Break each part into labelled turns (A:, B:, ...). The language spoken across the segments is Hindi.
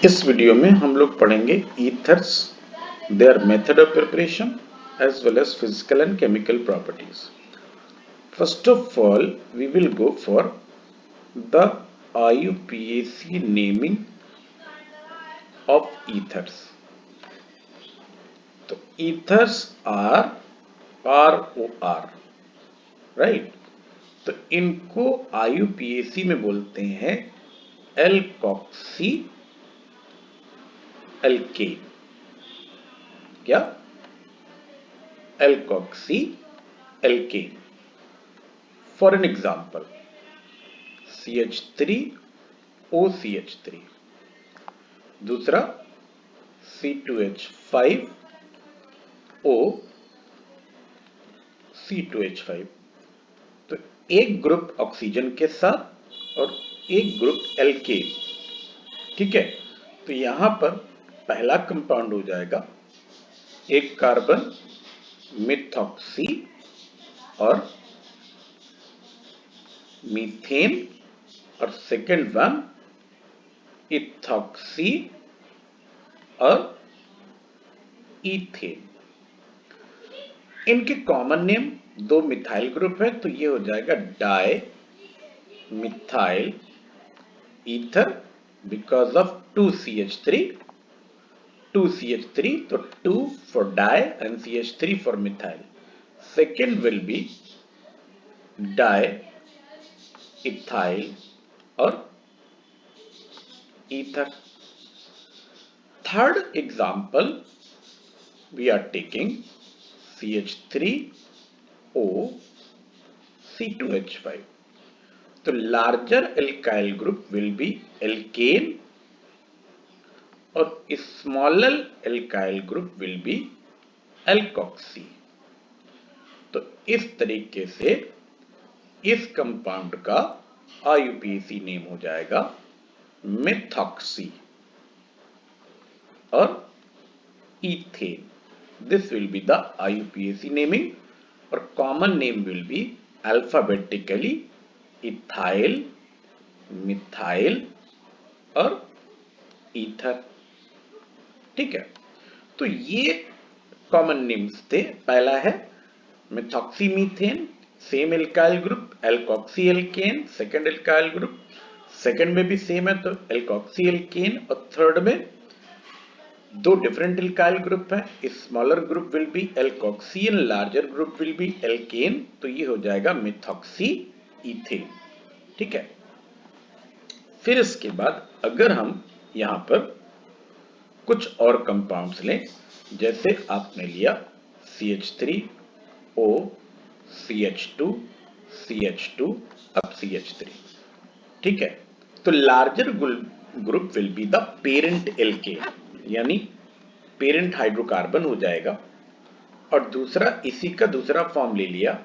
A: इस वीडियो में हम लोग पढ़ेंगे ethers, their method of preparation as well as physical and chemical properties. First of all, we will go for the IUPAC naming of ethers. तो ethers are ROR, right? तो इनको IUPAC में बोलते हैं एल्कोक्सी एल्केन। क्या? Alkoxy alkane. For an example, CH3OCH3, दूसरा C2H5OC2H5। तो एक ग्रुप ऑक्सीजन के साथ और एक ग्रुप एल्केन, ठीक है। तो यहां पर पहला कंपाउंड हो जाएगा एक कार्बन मिथॉक्सी और मीथेन और सेकेंड वन इथॉक्सी और इथेन। इनके कॉमन नेम दो मिथाइल ग्रुप है, तो ये हो जाएगा di methyl ether because of 2CH3, तो 2 for di and CH3 for methyl. Second will be di-ethyl or ether. Third example, we are taking CH3O C2H5. तो larger alkyl group will be alkane और smaller alkyl group will be alkoxy। तो इस तरीके से इस कंपाउंड का IUPAC नेम हो जाएगा मिथॉक्सी और ethane. This will be the IUPAC naming और common name will be alphabetically ethyl, methyl और ईथर, ठीक है। तो ये कॉमन नेम्स थे। पहला है methoxymethane, same alkyl group alkoxy alkane. Second alkyl group, second में भी सेम है तो एल्कोक्सी एल्केन, और थर्ड में दो डिफरेंट एल्काइल ग्रुप है। Smaller group will be alkoxy and larger group will be alkane, तो ये हो जाएगा मिथॉक्सी इथेन, ठीक है। फिर इसके बाद अगर हम यहां पर कुछ और कंपाउंड्स लें, जैसे आपने लिया CH3O CH2 अब CH3, ठीक है। तो larger group will be the parent alkane, यानी पेरेंट हाइड्रोकार्बन हो जाएगा। और दूसरा इसी का दूसरा फॉर्म ले लिया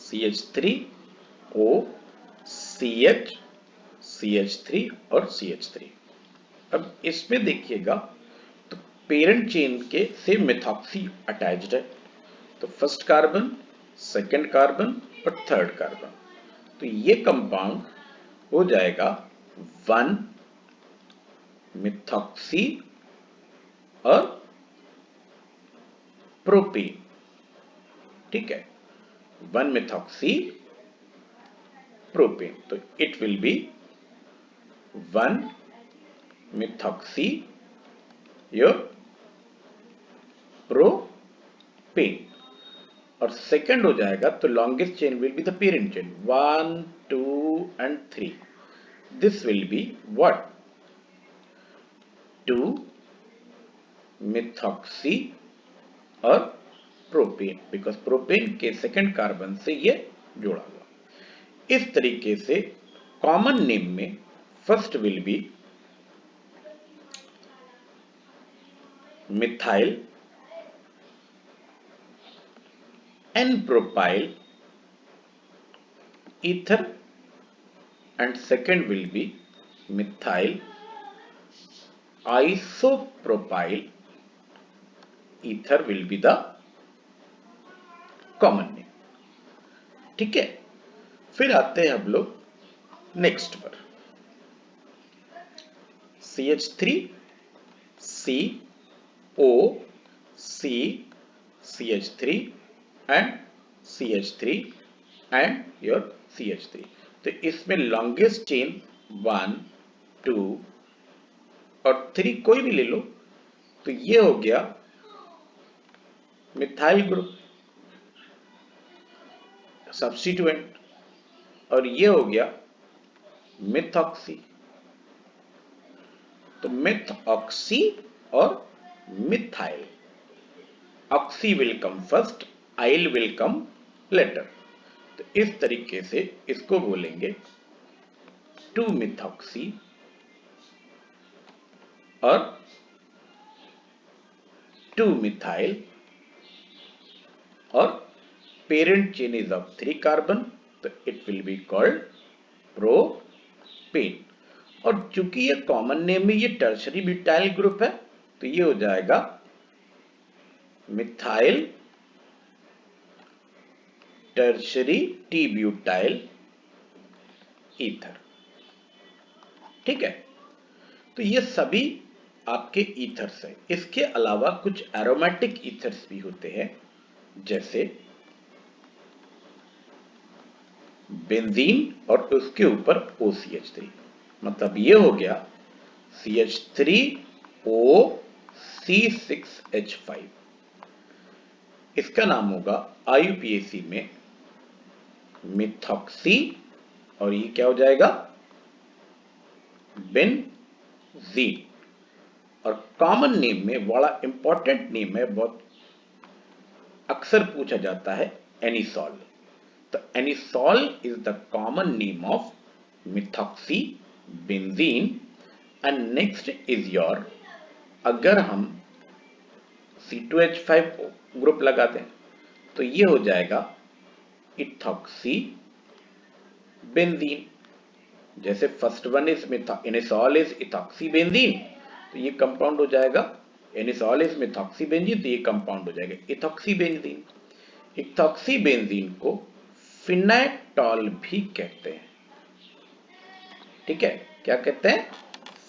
A: CH3O CH3 और CH3। अब इसमें देखिएगा तो पेरेंट चेन के से मिथॉक्सी अटैच्ड है, तो फर्स्ट कार्बन, सेकेंड कार्बन और थर्ड कार्बन। तो ये कंपाउंड हो जाएगा 1 मिथॉक्सी और प्रोपेन, ठीक है। 1 मिथॉक्सी प्रोपेन, तो it will be 1 methoxy your propane. और सेकंड हो जाएगा तो longest chain will be the parent chain 1 2 and 3। This will be what 2 methoxy और प्रोपेन, बिकॉज प्रोपेन के सेकंड कार्बन से ये जोड़ा हुआ। इस तरीके से कॉमन नेम में first will be methyl n propyl ether and second will be methyl isopropyl ether will be the common name, ठीक है। फिर आते हैं हम लोग नेक्स्ट पर। CH3 C O C CH3 and CH3 and your CH3। तो इसमें लॉन्गेस्ट चेन 1 2 और 3 कोई भी ले लो, तो ये हो गया मिथाइल ग्रुप सब्स्टिट्यूएंट, और ये हो गया मिथऑक्सी। तो मिथऑक्सी और methyl, oxy will come first, yl will come later. तो इस तरीके से इसको बोलेंगे 2 मिथऑक्सी और 2 मिथाइल, और parent chain is of 3 carbon, तो it will be called propane. और चूंकि ये कॉमन नेम में ये टर्शरी ब्यूटाइल ग्रुप है, तो ये हो जाएगा methyl tertiary T butyl ether. ठीक है, तो ये सभी आपके ईथर्स हैं। इसके अलावा कुछ एरोमेटिक ईथर्स भी होते हैं, जैसे बेंजीन और उसके ऊपर OCH3, मतलब ये हो गया CH3OC6H5। इसका नाम होगा IUPAC में मिथॉक्सी, और ये क्या हो जाएगा बेंजीन। और कॉमन नेम में बड़ा इंपॉर्टेंट नेम है, बहुत अक्सर पूछा जाता है, एनिसॉल। तो anisole is the common name of methoxy benzene. And next is your, अगर हम C2H5 ग्रुप लगा दें तो ये हो जाएगा इथॉक्सी बेंजीन। जैसे first one is anisole is ethoxy benzene, तो ये कंपाउंड हो जाएगा एनिसॉल इज मिथॉक्सी बेंजीन, तो ये कंपाउंड हो जाएगा इथॉक्सी बेंजीन। इथॉक्सी बेंजीन को फिनाइटॉल भी कहते हैं। ठीक है, क्या कहते हैं?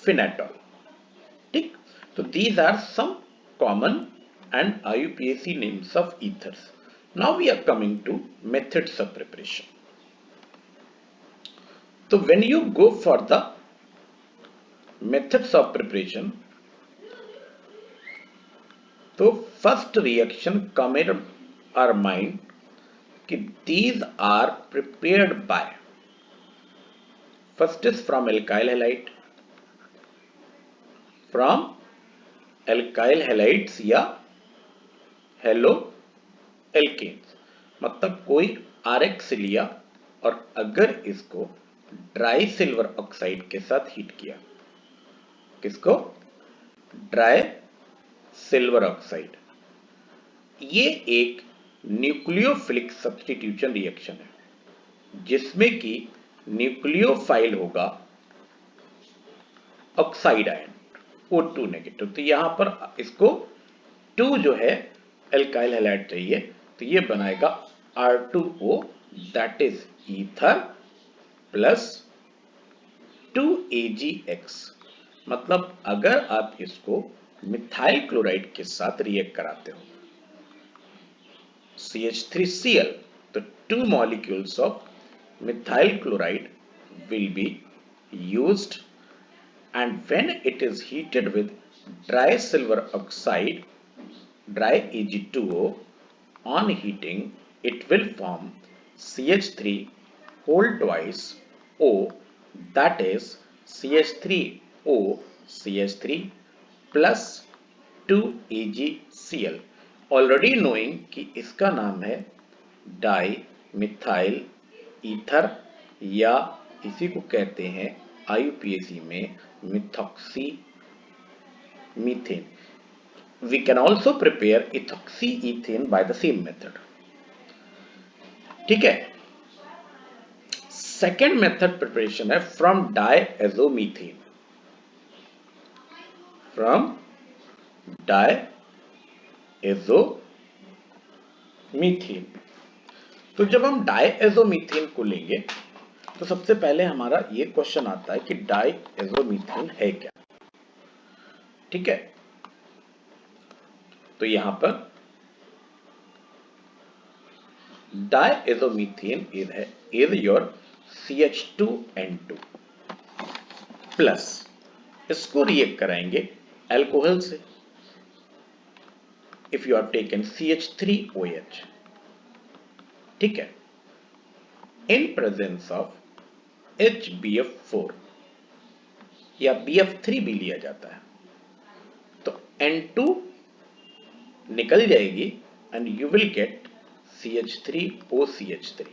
A: फिनाइटॉल। ठीक, तो these are some common and IUPAC names of ethers. Now we are coming to methods of preparation. So when you go for the methods of preparation, तो first reaction come in our mind कि these are prepared by, first is from alkyl halide, from alkyl halides या हेलो एल्केन्स, मतलब कोई RX लिया और अगर इसको ड्राई सिल्वर ऑक्साइड के साथ हीट किया, किसको? Dry silver oxide. ये एक न्यूक्लियोफिलिक सब्स्टिट्यूशन रिएक्शन है, जिसमें कि न्यूक्लियोफाइल होगा ऑक्साइड आयन O2 नेगेटिव। तो यहां पर इसको 2 जो है एल्काइल हैलाइड चाहिए, तो ये बनाएगा R2O, that is ether plus 2AgX। मतलब अगर आप इसको मिथाइल क्लोराइड के साथ रिएक्ट कराते हो CH3Cl, तो 2 molecules of methyl chloride will be used, and when it is heated with dry silver oxide, dry Ag2O, on heating it will form CH3 whole twice O, that is CH3O CH3 plus 2AgCl, already knowing कि इसका नाम है डाई मिथाइल ईथर, या इसी को कहते हैं IUPAC में methoxy methane. We can also prepare ethoxy ethane by the same method. ठीक है, सेकेंड मेथड प्रिपरेशन है फ्रॉम डायएजोमीथेन। फ्रॉम डायएजोमीथेन, तो जब हम डायएजोमीथेन को लेंगे तो सबसे पहले हमारा ये क्वेश्चन आता है कि डायएजोमीथेन है क्या। ठीक है, तो यहां पर डायइजोमीथेन इज योर CH2N2 प्लस, इसको रिएक्ट कराएंगे अल्कोहल से, if you have taken CH3OH, ठीक है, इन प्रेजेंस ऑफ HBF4 या BF3 भी लिया जाता है, तो N2 निकल जाएगी and you will get CH3OCH3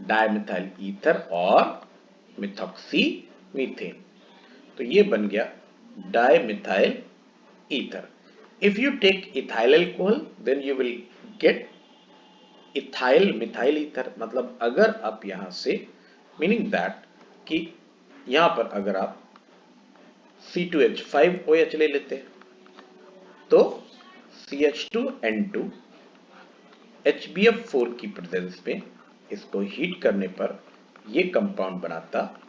A: dimethyl ether और मिथॉक्सी मीथेन, तो ये बन गया dimethyl ether. If you take ethyl alcohol then you will get ethyl methyl ether, मतलब अगर आप यहां से, मीनिंग दैट कि यहां पर अगर आप C2H5OH ले लेते हैं तो CH2N2 HBF4 की प्रेजेंस में इसको हीट करने पर यह कंपाउंड बनाता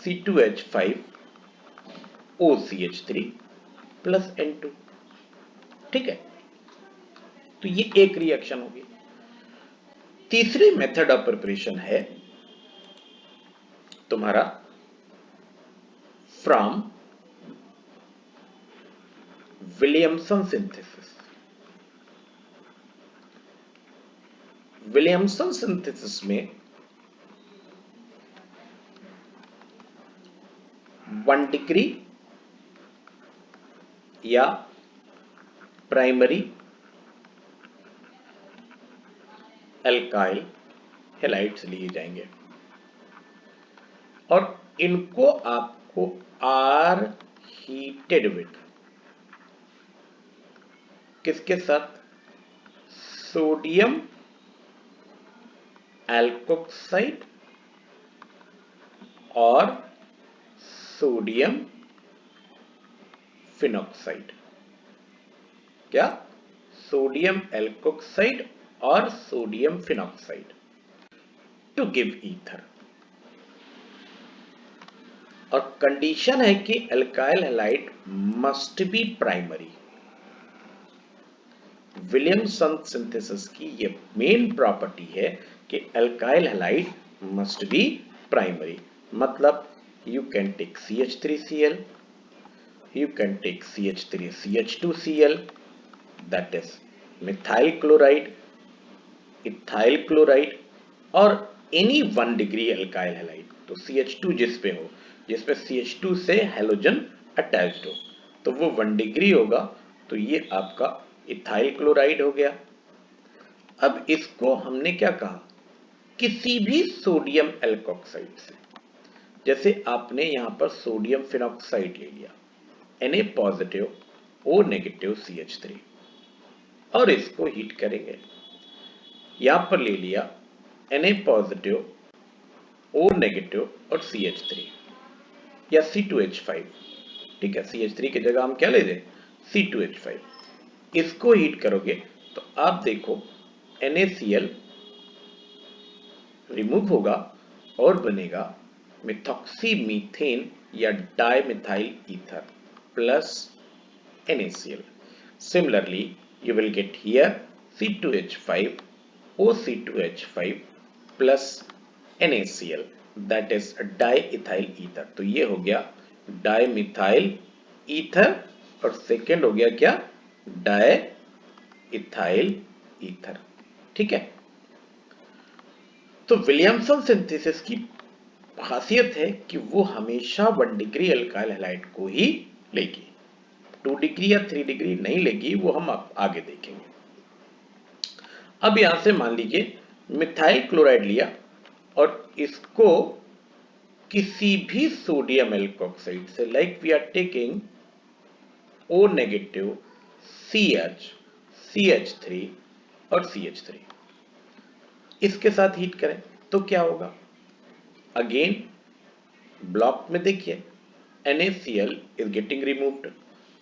A: C2H5OCH3 प्लस N2, ठीक है, तो ये एक रिएक्शन होगी। तीसरी मेथड ऑफ प्रिपरेशन है तुम्हारा from Williamson synthesis. Williamson synthesis में 1 डिग्री या प्राइमरी एल्काइल हैलाइड्स लिए जाएंगे और इनको आपको आर हीटेड विद किसके साथ, सोडियम एल्कोक्साइड और सोडियम फिनॉक्साइड, क्या, सोडियम एल्कोक्साइड और sodium phenoxide to give ether, और कंडीशन है कि alkyl halide must be primary. Williamson synthesis की ये मेन प्रॉपर्टी है कि alkyl halide must be primary, मतलब you can take CH3Cl, you can take CH3CH2Cl, that is methyl chloride, ethyl chloride और any 1 degree alkyl halide, तो CH2 जिस पे हो, जिसपे CH2 से हैलोजन अटैच्ड हो, तो वो 1 डिग्री होगा, तो ये आपका इथाइल क्लोराइड हो गया। अब इसको हमने क्या कहा, किसी भी सोडियम एल्कोक्साइड से, जैसे आपने यहां पर सोडियम फिनॉक्साइड ले लिया Na positive O negative CH3 और इसको हीट करेंगे, यहां पर ले लिया Na पॉजिटिव O नेगेटिव और CH3 या C2H5, ठीक है, CH3 की जगह हम क्या ले दें, C2H5, इसको हीट करोगे तो आप देखो NaCl रिमूव होगा और बनेगा मिथॉक्सी मीथेन या dimethyl ether plus NaCl. Similarly, you will get here C2H5 OC2H5 plus NaCl, that is diethyl ether. तो ये हो गया डाइमिथाइल ईथर और सेकेंड हो गया क्या, डाइइथाइल ईथर, ठीक है। तो विलियमसन सिंथेसिस की खासियत है कि वो हमेशा 1 डिग्री अल्काइल हैलाइड को ही लेगी, 2 डिग्री या 3 डिग्री नहीं लेगी, वो हम आगे देखेंगे। अब यहां से मान लीजिए मिथाइल क्लोराइड लिया और इसको किसी भी सोडियम एल्कोक्साइड से, like we are taking O negative CH CH3 और CH3, इसके साथ हीट करें तो क्या होगा, अगेन ब्लॉक में देखिए NaCl इज गेटिंग रिमूव्ड,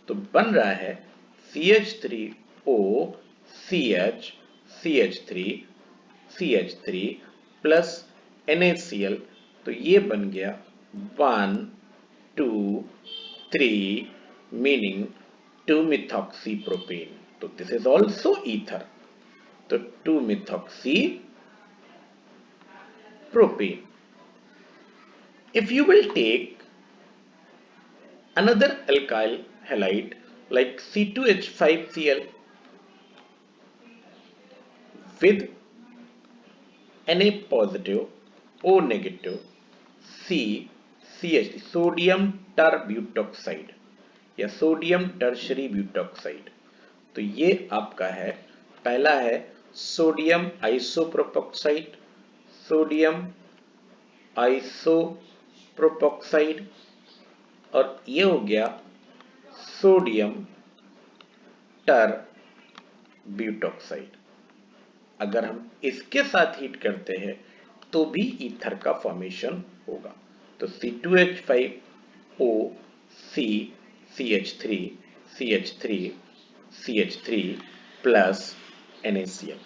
A: तो बन रहा है CH3O CH CH3 CH3 plus NaCl, तो ये बन गया 1 2 3 meaning 2-methoxypropane. तो this is also ether. तो 2-methoxypropane. If you will take another alkyl halide like C2H5Cl with Na positive, O negative, CH sodium terbutoxide या सोडियम टर्शरी ब्यूटॉक्साइड, तो ये आपका है, पहला है सोडियम आइसोप्रोपोक्साइड, सोडियम आइसोप्रोपोक्साइड, और ये हो गया सोडियम टरब्यूटॉक्साइड। अगर हम इसके साथ हीट करते हैं तो भी ईथर का फॉर्मेशन होगा। तो C2H5O C CH3 CH3 CH3 plus NaCl।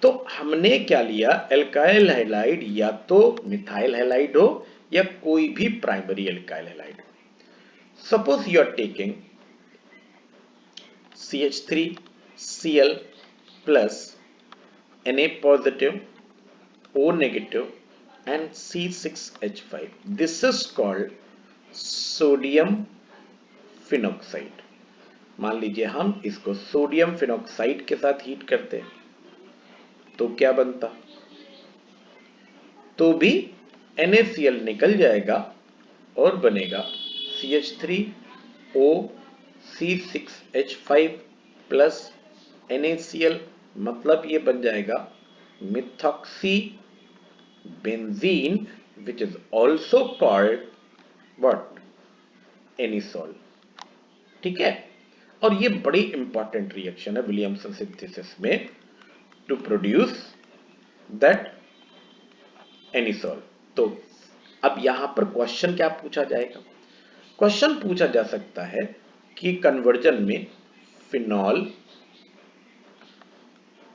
A: तो हमने क्या लिया, एल्काइल हैलाइड या तो मिथाइल हैलाइड हो या कोई भी प्राइमरी एल्काइल हैलाइड हो। Suppose you are taking CH3Cl plus Na positive, O negative and C6H5. This is called sodium phenoxide. मान लीजिए हम इसको सोडियम फिनॉक्साइड के साथ हीट करते हैं तो क्या बनता, तो भी NaCl निकल जाएगा और बनेगा CH3O C6H5 प्लस NaCl, मतलब ये बन जाएगा methoxy benzene which is also called what, anisole. ठीक है, और ये बड़ी इंपॉर्टेंट रिएक्शन है विलियमसन सिंथेसिस में टू प्रोड्यूस दैट एनिसोल। तो अब यहां पर क्वेश्चन क्या पूछा जाएगा, क्वेश्चन पूछा जा सकता है कि कन्वर्जन में फिनॉल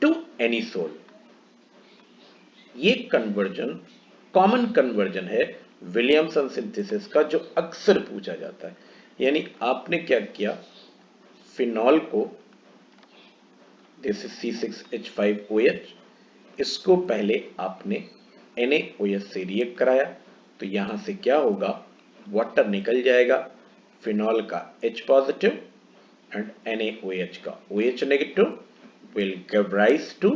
A: टू एनिसोल, ये कन्वर्जन कॉमन कन्वर्जन है विलियमसन सिंथेसिस का जो अक्सर पूछा जाता है। यानी आपने क्या किया, फिनॉल को, जैसे C6H5OH, इसको पहले आपने NaOH से रिएक्ट कराया, तो यहां से क्या होगा, वाटर निकल जाएगा, फिनॉल का H पॉजिटिव एंड NaOH का OH negative will give rise to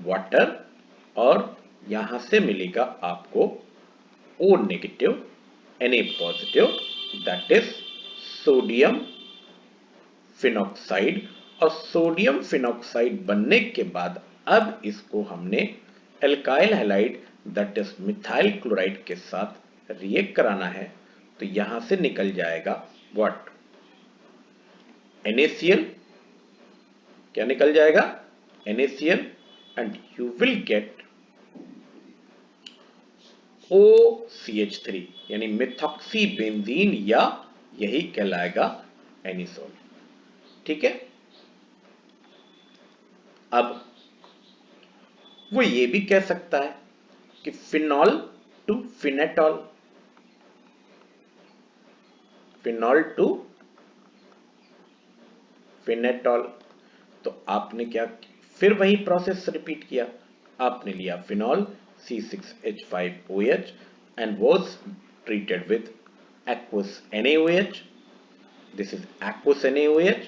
A: water, और यहां से मिलेगा आपको O negative Na positive, that is sodium phenoxide. और सोडियम फिनॉक्साइड बनने के बाद अब इसको हमने alkyl halide that is methyl chloride के साथ रिएक्ट कराना है, तो यहां से निकल जाएगा व्हाट, NaCl। क्या निकल जाएगा, NaCl, and you will gate OCH3 यानी मिथॉक्सी बेंजीन, या यही कहलाएगा एनिसोल। ठीक है, अब वो ये भी कह सकता है कि फिनॉल टू फिनेटॉल, फिनॉल टू फिनेटॉल। तो आपने क्या, फिर वही प्रोसेस रिपीट किया, आपने लिया phenol C6H5OH and was treated with aqueous NaOH. This is aqueous NaOH.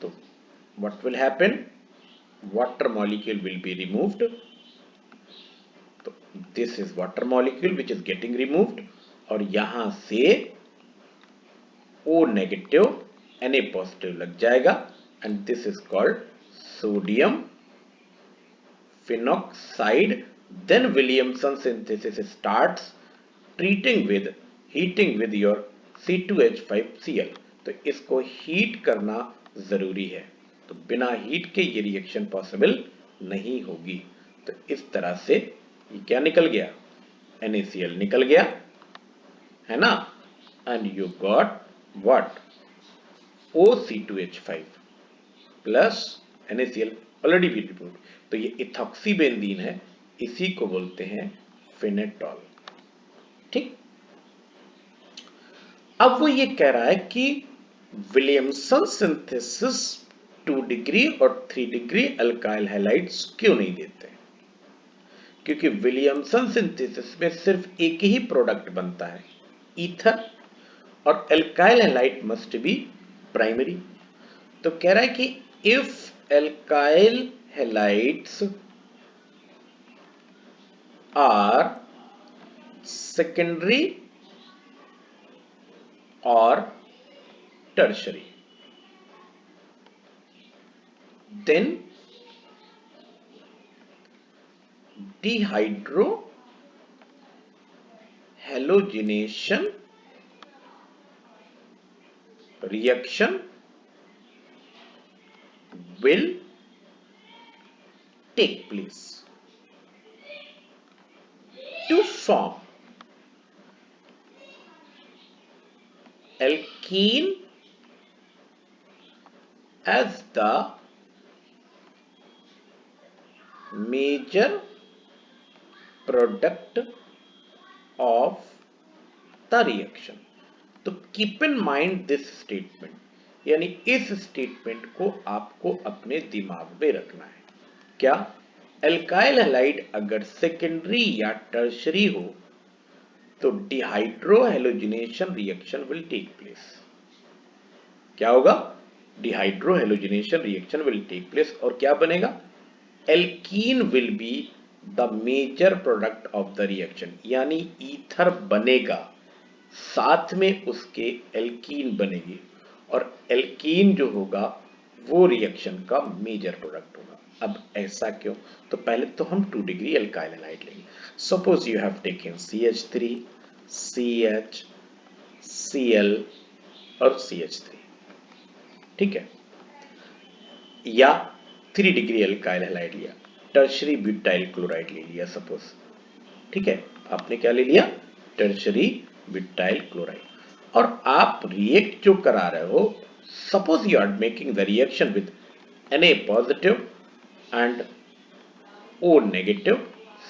A: So what will happen? Water molecule will be removed. So this is water molecule which is getting removed, और यहां से O नेगेटिव Na पॉजिटिव लग जाएगा, and this is called sodium phenoxide. Then Williamson synthesis starts heating with your C2H5Cl. तो इसको हीट करना जरूरी है, तो बिना हीट के ये रिएक्शन पॉसिबल नहीं होगी। तो इस तरह से ये क्या निकल गया, NaCl निकल गया, है ना, and you got what, OC2H5 plus NaCl already भी रिपोर्ट। तो ये इथॉक्सी बेंजीन है, इसी को बोलते हैं फिनेटॉल। ठीक, अब वो ये कह रहा है कि विलियमसन सिंथेसिस 2 डिग्री और 3 डिग्री अल्काइल हैलाइड्स क्यों नहीं देते? क्योंकि विलियमसन सिंथेसिस में सिर्फ एक ही प्रोडक्ट बनता है, ईथर, और alkyl halide must be primary. तो कह रहा है कि if alkyl halides are secondary और tertiary, then dehydrohalogenation reaction will take place to form alkene as the major product of the reaction। तो keep in mind this statement, यानी इस स्टेटमेंट को आपको अपने दिमाग में रखना है। क्या? अल्काइल हैलाइड अगर सेकेंडरी या टर्शरी हो तो dehydrohalogenation reaction will take place. क्या होगा? Dehydrohalogenation reaction will take place, और क्या बनेगा? Alkene will be the major product of the reaction, यानी ईथर बनेगा, साथ में उसके एल्कीन बनेगी, और एल्कीन जो होगा वो रिएक्शन का मेजर प्रोडक्ट होगा। अब ऐसा क्यों? तो पहले तो हम 2 डिग्री अल्काइल हैलाइड लेंगे। Suppose you have taken CH3, CH, Cl और CH3, ठीक है, या 3 डिग्री अल्काइल हैलाइड लिया, टर्शरी ब्यूटाइल क्लोराइड ले लिया सपोज, ठीक है, आपने क्या ले लिया? टर्शरी ब्यूटाइल क्लोराइड, और आप रिएक्ट जो करा रहे हो, suppose you are making the reaction with Na positive and O negative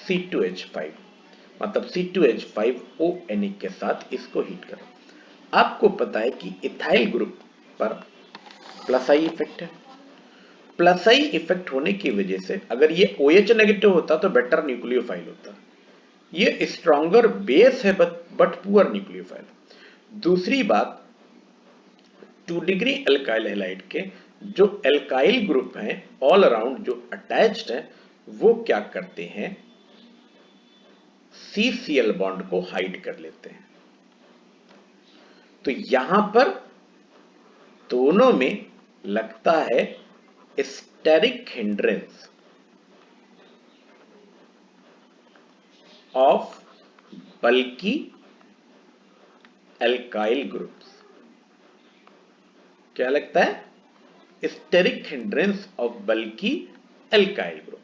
A: C2H5, मतलब C2H5ONA के साथ इसको हीट करो। आपको पता है कि इथाइल ग्रुप पर प्लस आई इफेक्ट है। प्लस आई इफेक्ट होने की वजह से अगर ये OH नेगेटिव होता तो बेटर न्यूक्लियोफाइल होता। ये स्ट्रॉन्गर बेस है बट पुअर न्यूक्लियोफाइल। दूसरी बात, 2 डिग्री अल्काइल हैलाइड के जो अल्काइल ग्रुप हैं ऑल अराउंड जो अटैच्ड हैं, वो क्या करते हैं? CCl बॉन्ड को हाइड कर लेते हैं। तो यहां पर दोनों में लगता है स्टेरिक हिंड्रेंस ऑफ बल्कि अल्काइल ग्रुप्स। क्या लगता है? स्टेरिक हिंड्रेंस ऑफ बल्कि अल्काइल ग्रुप,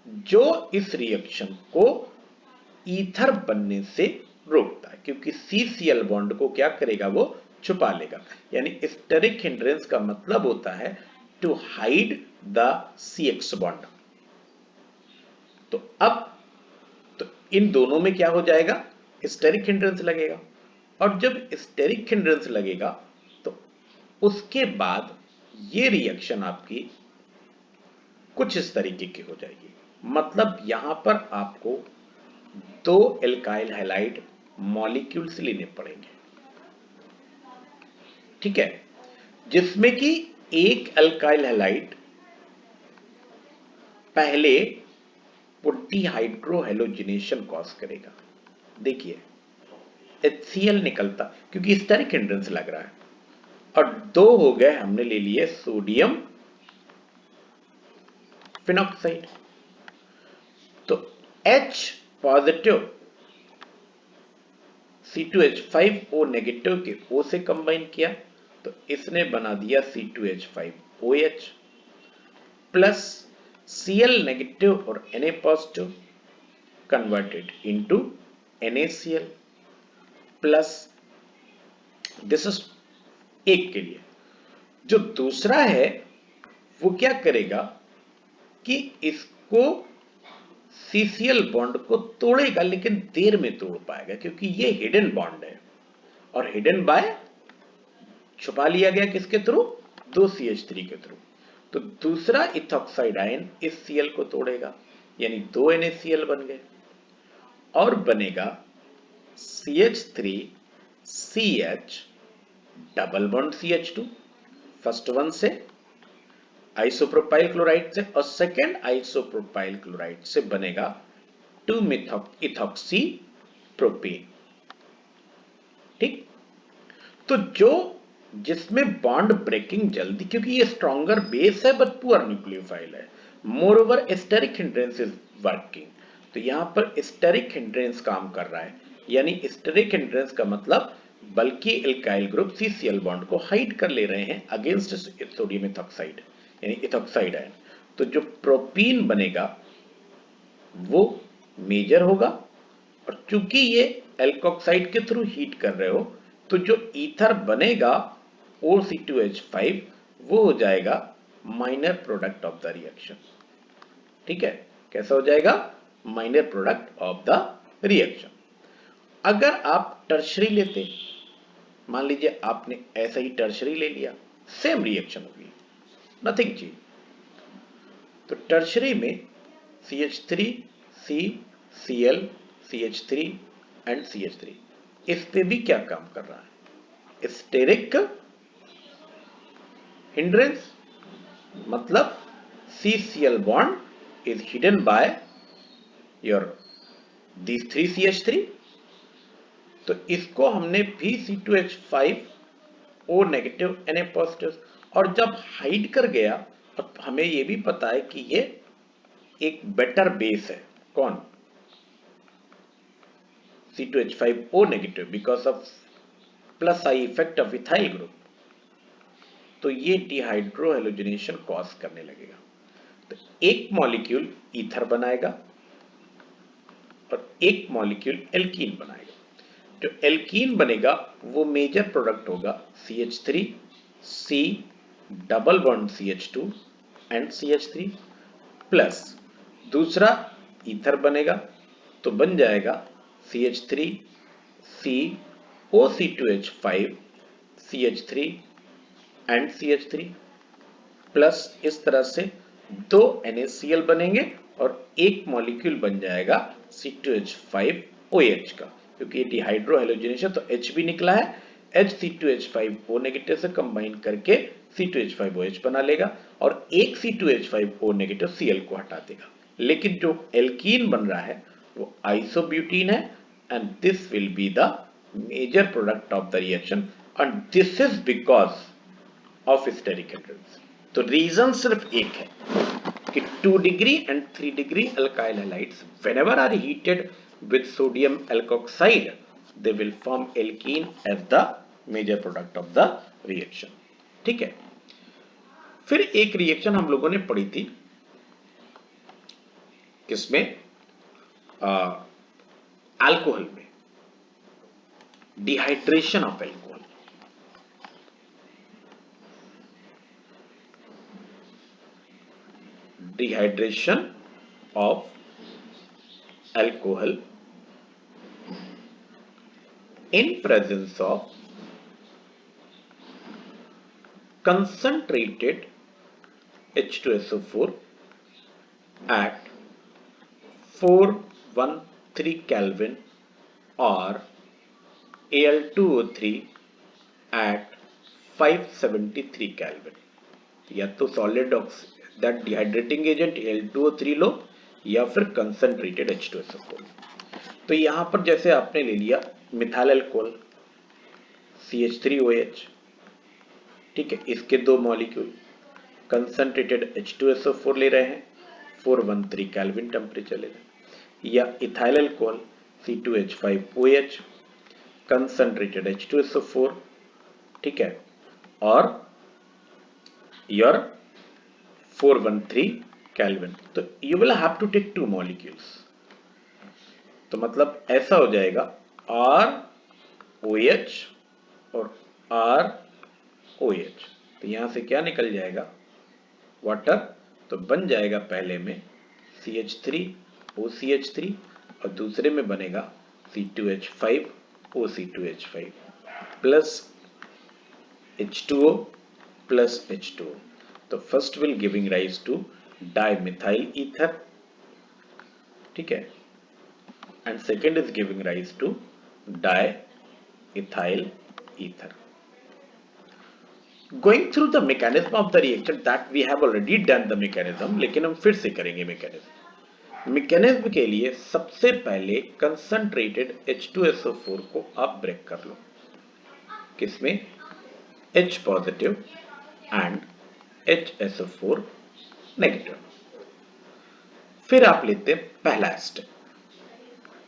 A: जो इस रिएक्शन को ईथर बनने से रोकता है, क्योंकि CCl बॉन्ड को क्या करेगा? वो छुपा लेगा। यानी स्टेरिक हिंड्रेंस का मतलब होता है to hide the CX bond. तो अब तो इन दोनों में क्या हो जाएगा? स्टेरिक हिंड्रेंस लगेगा, और जब स्टेरिक हिंड्रेंस लगेगा तो उसके बाद ये रिएक्शन आपकी कुछ इस तरीके की हो जाएगी। मतलब यहां पर आपको 2 एल्काइल हैलाइड मॉलिक्यूल्स लेने पड़ेंगे, ठीक है, जिसमें कि एक अल्काइल हैलाइड पहले वो डिहाइड्रोहैलोजिनेशन कॉज करेगा। देखिए HCl निकलता, क्योंकि स्टेरिक हिंड्रेंस लग रहा है, और 2 हो गए, हमने ले लिए सोडियम फिनॉक्साइड। तो H पॉजिटिव C2H5O नेगेटिव के O से कंबाइन किया तो इसने बना दिया C2H5OH प्लस Cl नेगेटिव और Na positive converted into NaCl plus, this is एक के लिए। जो दूसरा है वो क्या करेगा कि इसको CCl बॉन्ड को तोड़ेगा, लेकिन देर में तोड़ पाएगा क्योंकि ये हिडन बॉन्ड है, और हिडन बाय छुपा लिया गया किसके थ्रू, 2CH3 के थ्रू। तो दूसरा इथॉक्साइड आयन इस Cl को तोड़ेगा, यानी 2 NaCl बन गए और बनेगा CH3CH double bond CH2, first one से आइसोप्रोपाइल क्लोराइड से और सेकेंड आइसोप्रोपाइल क्लोराइड से बनेगा 2-इथॉक्सी प्रोपेन। ठीक, तो जो जिसमें बॉन्ड ब्रेकिंग जल्दी, क्योंकि ये स्ट्रॉन्गर बेस है बट पुअर न्यूक्लियोफाइल है, moreover steric hindrance is working. तो यहां पर स्टेरिक हिंड्रेंस काम कर रहा है, यानी स्टेरिक हिंड्रेंस का मतलब बल्कि एल्काइल ग्रुप CCl बॉन्ड को हाइड कर ले रहे हैं अगेंस्ट सोडियम इथॉक्साइड, यानी इथॉक्साइड आयन। तो जो प्रोपीन बनेगा वो मेजर होगा, और चूंकि ये एल्कोक्साइड के थ्रू हीट कर रहे हो तो जो ईथर बनेगा OC2H5 वो हो जाएगा minor product of the reaction. ठीक है, कैसा हो जाएगा, minor product of the reaction. अगर आप टर्शरी लेते, मान लीजिए आपने ऐसा ही टर्शरी ले लिया, सेम रिएक्शन होगी, नथिंग चेंज। तो टर्शरी में CH3 C Cl CH3 and CH3, इस पे भी क्या काम कर रहा है, स्टेरिक हिंड्रेंस, मतलब CCl bond is hidden by your these 3 CH3। तो इसको हमने C2H5O नेगेटिव Na पॉजिटिव, और जब हाइड कर गया, और हमें ये भी पता है कि ये एक बेटर बेस है, कौन, C2H5O negative, because of plus I effect of ethyl group, तो ये डिहाइड्रो हेलोजनेशन कॉज करने लगेगा। तो एक मॉलिक्यूल ईथर बनाएगा और एक मॉलिक्यूल एल्कीन बनाएगा। जो एल्कीन बनेगा वो मेजर प्रोडक्ट होगा CH3 C double bond CH2 and CH3 plus दूसरा ईथर बनेगा तो बन जाएगा CH3 C OC2H5 CH3 and CH3 plus इस तरह से 2 NaCl बनेंगे और एक मॉलिक्यूल बन जाएगा C2H5OH का, क्योंकि ये डिहाइड्रो हेलोजनेशन, तो H भी निकला है, H C2H5O नेगेटिव से कंबाइन करके C2H5OH बना लेगा और एक C2H5O नेगेटिव Cl को हटा देगा। लेकिन जो एल्कीन बन रहा है वो आइसोब्यूटीन है, and this will be the major product of the reaction, and this is because of steric hindrance. तो रीजन सिर्फ एक है कि 2 degree and 3 degree alkyl halides whenever are heated with sodium alkoxide they will form alkene as the major product of the reaction। ठीक है, फिर एक रिएक्शन हम लोगों ने पढ़ी थी किसमें, अल्कोहल में, dehydration of alcohol. Dehydration of alcohol in presence of concentrated H2SO4 at 413 Kelvin or Al2O3 at 573 Kelvin। या तो solid that dehydrating agent Al2O3 लो या फिर कंसंट्रेटेड H2SO4। तो यहां पर जैसे आपने ले लिया मिथाइल अल्कोहल CH3OH, ठीक है, इसके दो मॉलिक्यूल कंसंट्रेटेड H2SO4 ले रहे हैं, 413 केल्विन टेम्परेचर ले रहे हैं, या ethyl alcohol C2H5OH concentrated H2SO4, ठीक है, और योर 413 केल्विन। तो you will have to take 2 molecules, तो मतलब ऐसा हो जाएगा ROH और ROH। तो यहां से क्या निकल जाएगा, वाटर, तो बन जाएगा पहले में CH3OCH3 और दूसरे में बनेगा C2H5OC2H5 plus H2O plus H2O. तो first will giving rise to dimethyl ether, ठीक है, and second is giving rise to diethyl ether. Going through the mechanism of the reaction that we have already done the mechanism, लेकिन हम फिर से करेंगे मैकेनिज्म के लिए सबसे पहले कंसंट्रेटेड H2SO4 को आप ब्रेक कर लो, किसमें, H positive and HSO4 negative. फिर आप लेते हैं पहला स्टेप,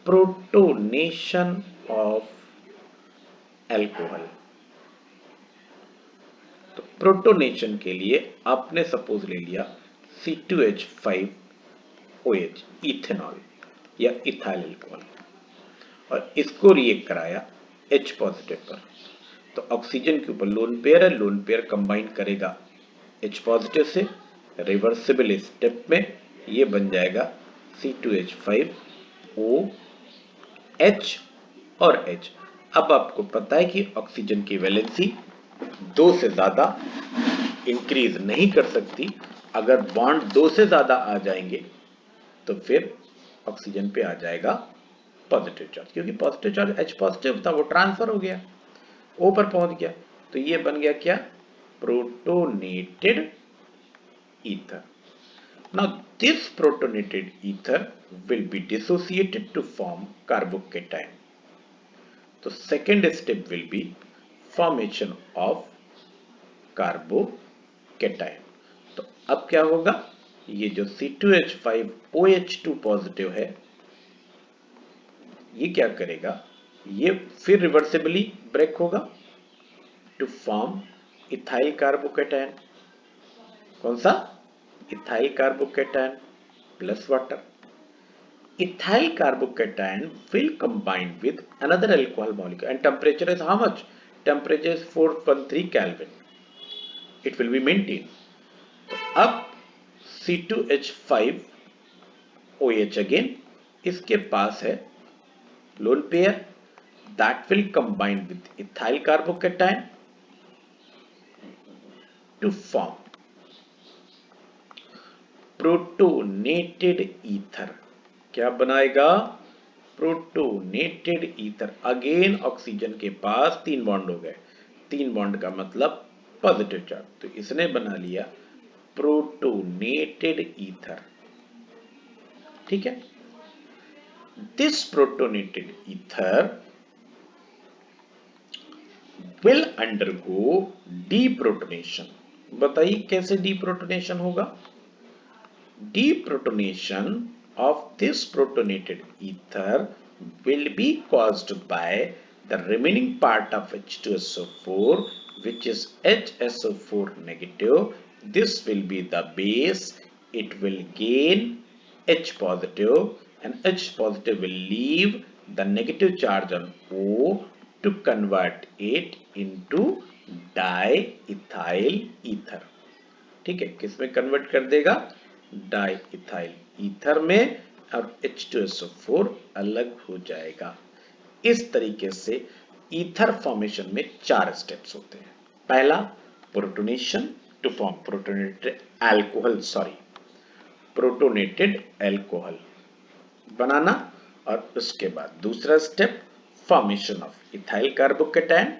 A: प्रोटोनेशन ऑफ एल्कोहल. तो प्रोटोनेशन के लिए आपने सपोज ले लिया C2H5OH इथेनॉल या इथाइल अल्कोहल और इसको रिएक्ट कराया H पॉजिटिव पर. तो ऑक्सीजन के ऊपर लोन पेयर है, लोन पेयर कंबाइन करेगा H पॉजिटिव से, रिवर्सिबल स्टेप में ये बन जाएगा C2H5OH और H. अब आपको पता है कि ऑक्सीजन की वैलेंसी 2 से ज्यादा इंक्रीज नहीं कर सकती. अगर बॉन्ड 2 से ज्यादा आ जाएंगे तो फिर ऑक्सीजन पे आ जाएगा पॉजिटिव चार्ज, क्योंकि पॉजिटिव चार्ज H पॉजिटिव था, वो ट्रांसफर हो गया, O पर पहुंच गया. तो ये बन गया क्या, protonated ether. Now this protonated ether will be dissociated to form carbocation. तो second step will be formation of carbocation. तो अब क्या होगा, ये जो C2H5OH2 पॉजिटिव है ये क्या करेगा, ये फिर रिवर्सिबली ब्रेक होगा टू फॉर्म इथाइल कार्बोकेटाइन. कौन सा, ethyl carbocation plus water. Ethyl carbocation will combine with another alcohol molecule and temperature is how much? Temperature is 413 Kelvin. It will be maintained. तो अब C2H5OH again इसके पास है lone pair that will combine with ethyl carbocation to form protonated ether. क्या बनाएगा, प्रोटोनेटेड ईथर. अगेन ऑक्सीजन के पास 3 बॉन्ड हो गए, 3 बॉन्ड का मतलब पॉजिटिव चार्ज, तो इसने बना लिया प्रोटोनेटेड ईथर. ठीक है, this protonated ether will undergo deprotonation. बताइए कैसे डीप्रोटोनेशन होगा. Deprotonation of this protonated ether will be caused by the remaining part of H2SO4, which is HSO4 negative. This will be the base. It will gain H positive and H positive will leave the negative charge on O to convert it into diethyl ether. ठीक है, किसमें कन्वर्ट कर देगा, डाइइथाइल ईथर में, और H2SO4 अलग हो जाएगा. इस तरीके से ईथर फॉर्मेशन में 4 स्टेप्स होते हैं. पहला protonation to form protonated alcohol बनाना, और उसके बाद दूसरा step formation of ethyl carbocation,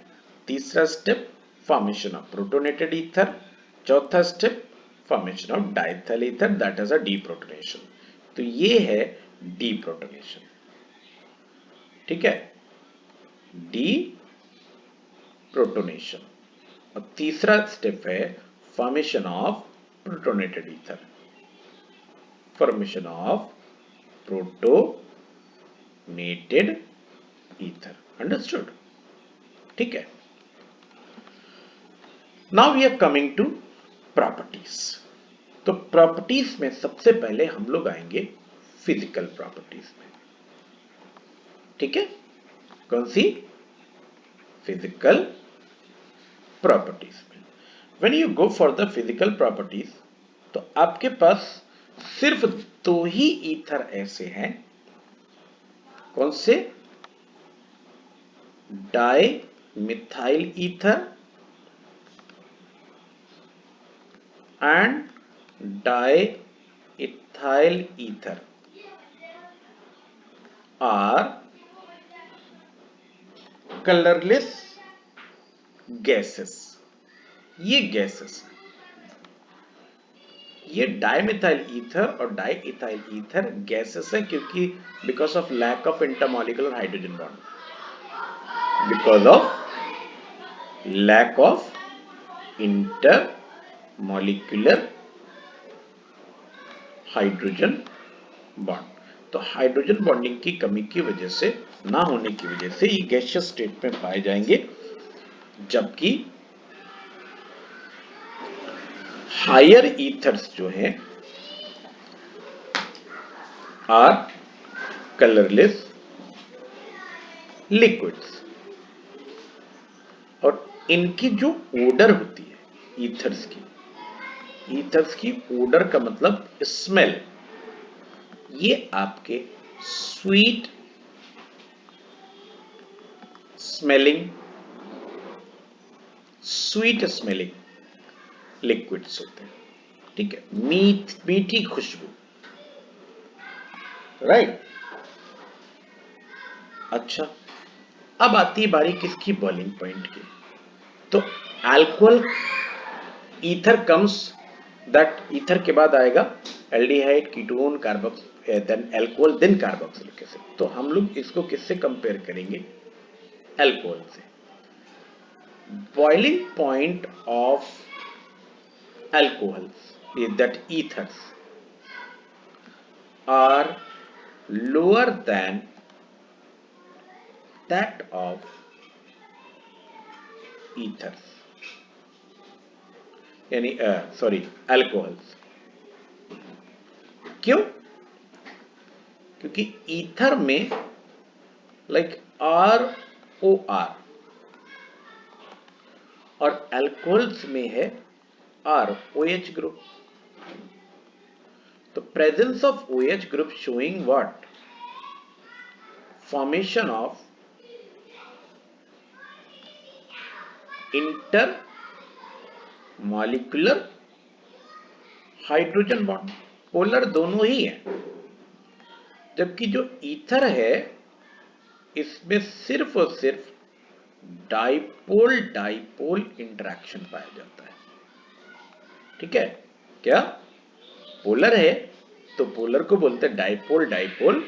A: तीसरा step formation of protonated ether, चौथा step formation of diethyl ether, that is a deprotonation. तो ये है डीप्रोटोनेशन. ठीक है, डीप्रोटोनेशन. और तीसरा स्टेप है formation of protonated ether, formation of protonated ether. Understood. ठीक है, now we are coming to properties. तो प्रॉपर्टीज में सबसे पहले हम लोग आएंगे फिजिकल प्रॉपर्टीज में. ठीक है, कौन सी, फिजिकल प्रॉपर्टीज में. When you go for the physical properties, तो आपके पास सिर्फ 2 ही ईथर ऐसे हैं. कौन से, dimethyl ether and diethyl ether are colorless gases. ये गैसेस, ये डाइमिथाइल ईथर और डाइइथाइल ईथर गैसेस है क्योंकि because of lack of intermolecular hydrogen bond, because of lack of intermolecular hydrogen bond. तो हाइड्रोजन बॉन्डिंग की कमी की वजह से, ना होने की वजह से ये गैसियस स्टेट में पाए जाएंगे, जबकि हायर ईथर्स जो हैं आर कलरलेस लिक्विड्स। और इनकी जो ओडर होती है ईथर्स की ओडर का मतलब स्मेल, ये आपके स्वीट स्मेलिंग लिक्विड्स होते हैं, ठीक है, मीठी खुशबू, राइट। अच्छा, अब आती है बारी किसकी, बॉइलिंग पॉइंट की। तो alcohol ether comes, that ether के बाद आएगा aldehyde, ketone, carbox, then alcohol, then carboxylic acid. तो हम लोग इसको किससे कंपेयर करेंगे, अल्कोहल से। Boiling point of alcohols, that ethers, are lower than that of ethers, यानी alcohols। क्यों? क्योंकि ईथर में लाइक ROR और अल्कोहल्स में है ROH ग्रुप। तो presence of OH group showing what? Formation of intermolecular hydrogen bond, polar दोनों ही है। जबकि जो ईथर है इसमें सिर्फ और सिर्फ डाइपोल डाइपोल इंटरेक्शन पाया जाता है, ठीक है। क्या पोलर है तो पोलर को बोलते हैं dipole dipole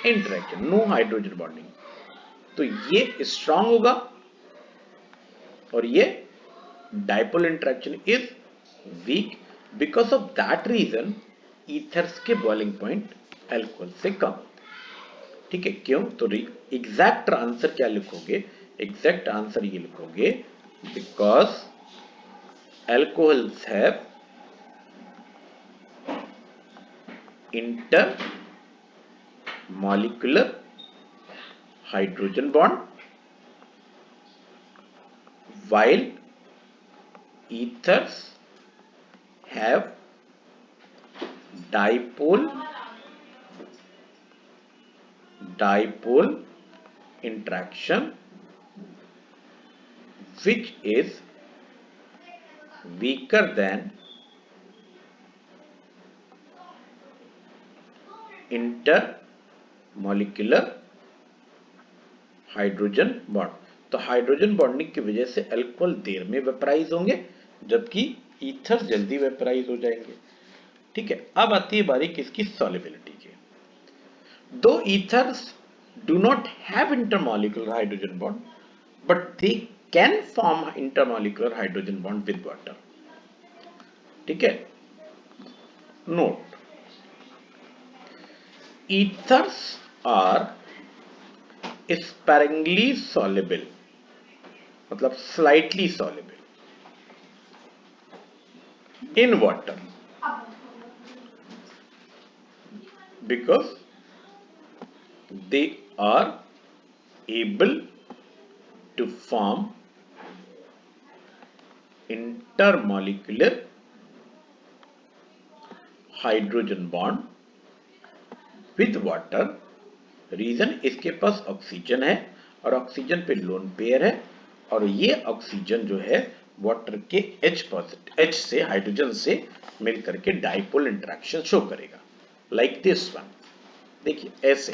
A: interaction, no hydrogen bonding. तो ये स्ट्रांग होगा और ये dipole interaction is weak. Because of that reason ethers के बॉइलिंग पॉइंट अल्कोहल से कम होते हैं, ठीक है। क्यों? तो एग्जैक्ट आंसर क्या लिखोगे, एग्जैक्ट आंसर ये लिखोगे, because alcohols have intermolecular hydrogen bond while ethers have dipole interaction which is weaker than intermolecular hydrogen bond. तो हाइड्रोजन बॉन्डिंग की वजह से अल्कोहल देर में वेपराइज होंगे, जबकि ईथर जल्दी वेपराइज हो जाएंगे, ठीक है। अब आती है बारी किसकी, सॉल्युबिलिटी की। दो ethers do not have intermolecular hydrogen bond but they can form intermolecular hydrogen bond with water, ठीक है। Note, ethers are sparingly soluble, मतलब slightly soluble in water because they are able to form intermolecular hydrogen bond with water. Reason, इसके पास ऑक्सीजन है और ऑक्सीजन पे लोन पेयर है और ये ऑक्सीजन जो है वाटर के H से हाइड्रोजन से मिल करके डाइपोल इंटरेक्शन शो करेगा, लाइक दिस वन। देखिए ऐसे,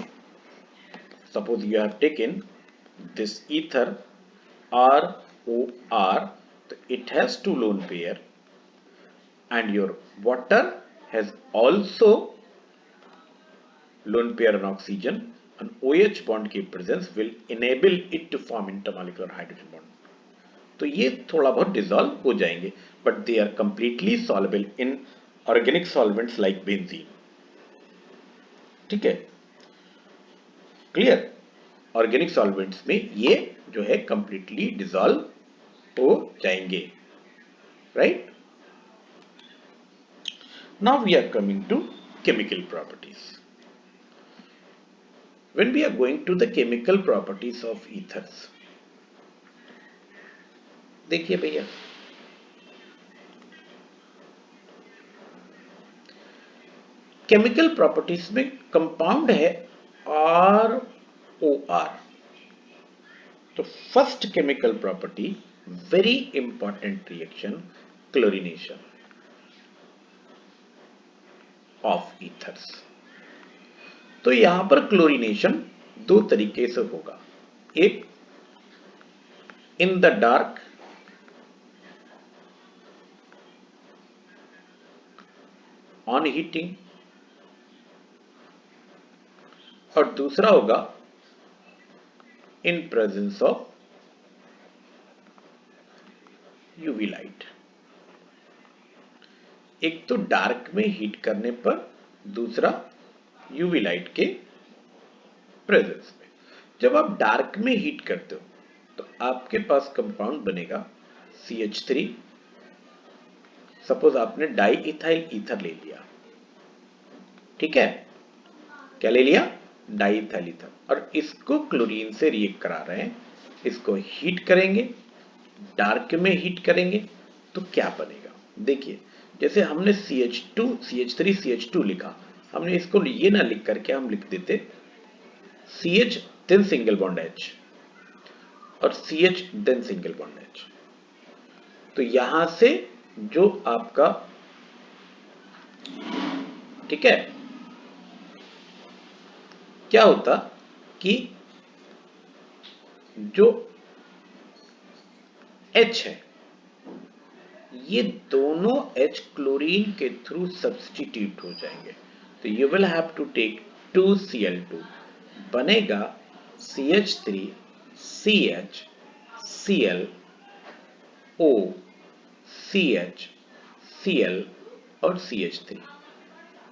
A: suppose you have taken this ether ROR, तो it has two lone pair and your water has also lone pair and oxygen, and OH bond की presence will enable it to form intermolecular hydrogen bond. तो ये थोड़ा बहुत डिसॉल्व हो जाएंगे, but they are completely soluble in organic solvents like benzene. ठीक है, क्लियर? ऑर्गेनिक सॉल्वेंट्स में ये जो है कंप्लीटली डिसॉल्व हो जाएंगे, right? Now we are coming to chemical properties. When we are going to the chemical properties of ethers, देखिए भैया, केमिकल प्रॉपर्टीज में कंपाउंड है ROR। तो first chemical property, very important reaction, chlorination of ethers. तो यहां पर क्लोरीनेशन दो तरीके से होगा, एक in the dark, on heating, और दूसरा होगा in presence of UV light. एक तो डार्क में हीट करने पर, दूसरा यूवी लाइट के प्रेजेंस में। जब आप डार्क में हीट करते हो तो आपके पास कंपाउंड बनेगा CH3। सपोज आपने डाई इथाइल ईथर ले लिया, ठीक है, क्या ले लिया? डाई इथाइल ईथर, और इसको क्लोरीन से रिएक्ट करा रहे हैं। इसको हीट करेंगे, डार्क में हीट करेंगे तो क्या बनेगा? देखिए, जैसे हमने CH2 CH3 CH2 लिखा, हमने इसको ये ना लिख करके हम लिख देते CH then single bond H और CH then single bond H। तो यहां से जो आपका, ठीक है, क्या होता कि जो H है, ये दोनों H क्लोरीन के थ्रू सब्स्टिट्यूट हो जाएंगे। तो you will have to take 2Cl2, बनेगा CH3 CH Cl O CH Cl और CH3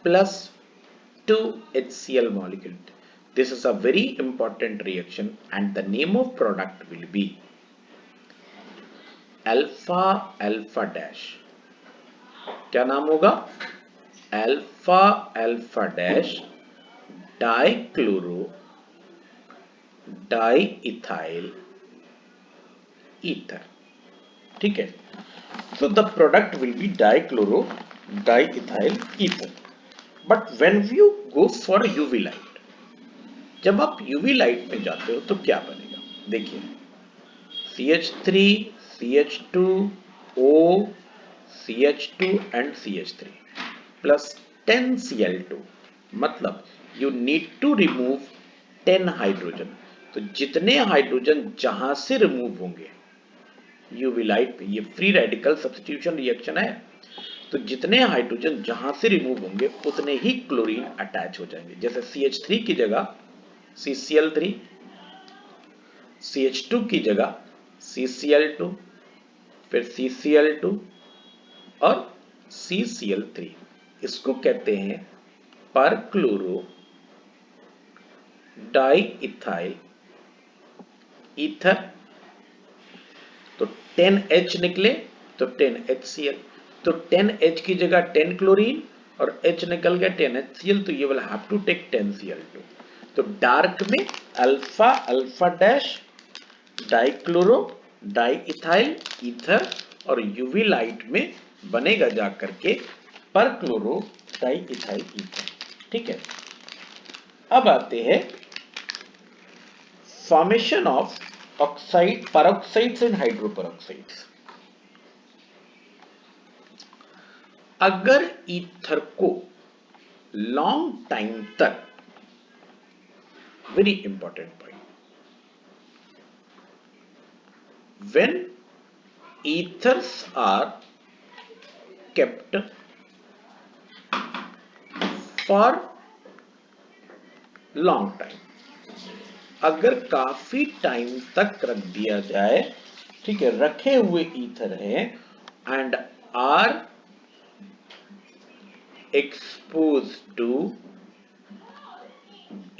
A: plus 2 HCl molecule. This is a very important reaction and the name of product will be alpha alpha dash. क्या नाम होगा? Alpha alpha dash dichloro di ethyl ether. ठीक है, so the product will be dichloro diethyl ether. But when you go for UV light, जब आप UV लाइट में जाते हो तो क्या बनेगा? देखिए, CH3 CH2 O CH2 and CH3 plus 10Cl2, मतलब you need to remove 10 hydrogen. तो जितने हाइड्रोजन जहां से रिमूव होंगे यूवी लाइट पे, ये फ्री रेडिकल सब्स्टिट्यूशन रिएक्शन है, तो जितने हाइड्रोजन जहां से रिमूव होंगे उतने ही क्लोरीन अटैच हो जाएंगे। जैसे CH3 की जगह CCl3, CH2 की जगह CCl2, फिर CCl2 और CCl3। इसको कहते हैं पर क्लोरो डाई इथाइल ईथर। तो 10H निकले तो 10HCl, तो 10H की जगह 10 क्लोरीन और H निकल गया 10HCl, तो ये will have to take 10Cl2। तो डार्क में alpha alpha dash dichloro di ethyl ether, और यूवी लाइट में बनेगा जाकर के पर क्लोरो डाई इथाइल ईथर। ठीक है, अब आते हैं फॉर्मेशन ऑफ ऑक्साइड, पेरोक्साइड्स एंड हाइड्रोपेरोक्साइड्स। अगर ईथर को लॉन्ग टाइम तक, very important point, when ethers are kept for long time, अगर काफी टाइम तक रख दिया जाए, ठीक है, रखे हुए ईथर है and are exposed to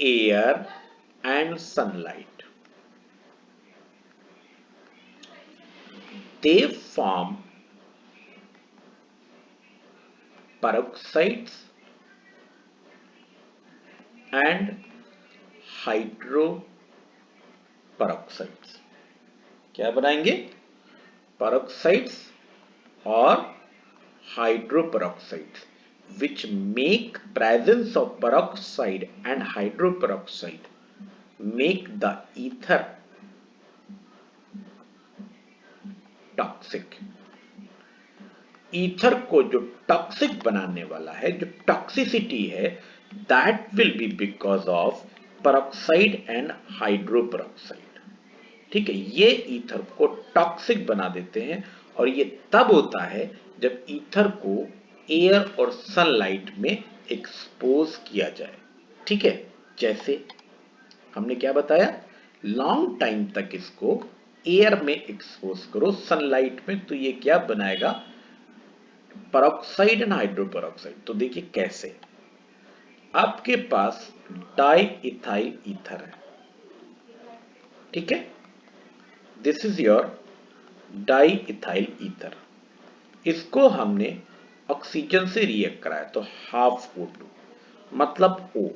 A: air and sunlight, they form peroxides and hydroperoxides. क्या बनाएंगे? peroxides और hydroperoxides, which make presence of peroxide and hydroperoxide make the ether toxic. Ether को जो टॉक्सिक बनाने वाला है, जो टॉक्सिसिटी है, that will be because of peroxide and hydroperoxide. ठीक है, ये ईथर को टॉक्सिक बना देते हैं और ये तब होता है जब ईथर को एयर और सनलाइट में एक्सपोज किया जाए. ठीक है, जैसे हमने क्या बताया, लॉन्ग टाइम तक इसको एयर में एक्सपोज करो, सनलाइट में, तो ये क्या बनाएगा, पेरोक्साइड एंड हाइड्रोपेरोक्साइड. तो देखिए कैसे, आपके पास डाई इथाइल ईथर है. ठीक है, this is your di ethyl ether. इसको हमने ऑक्सीजन से रिएक्ट कराया तो हाफ O2 मतलब O.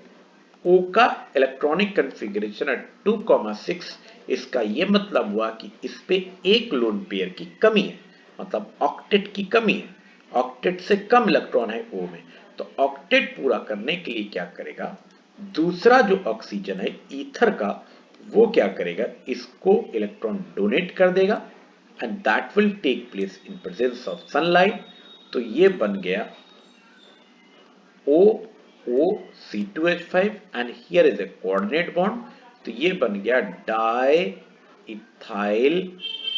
A: O का इलेक्ट्रॉनिक कन्फिगरेशन है 2,6. इसका यह मतलब हुआ कि इस पे एक लोन पेयर की कमी है, मतलब ऑक्टेट की कमी है. ऑक्टेट से कम इलेक्ट्रॉन है O में, तो ऑक्टेट पूरा करने के लिए क्या करेगा, दूसरा जो ऑक्सीजन है ईथर का, वो क्या करेगा, इसको इलेक्ट्रॉन डोनेट कर देगा and that will take place in presence of sunlight. तो ये बन गया OC2H5 and here is a coordinate bond. तो ये बन गया डाई इथाइल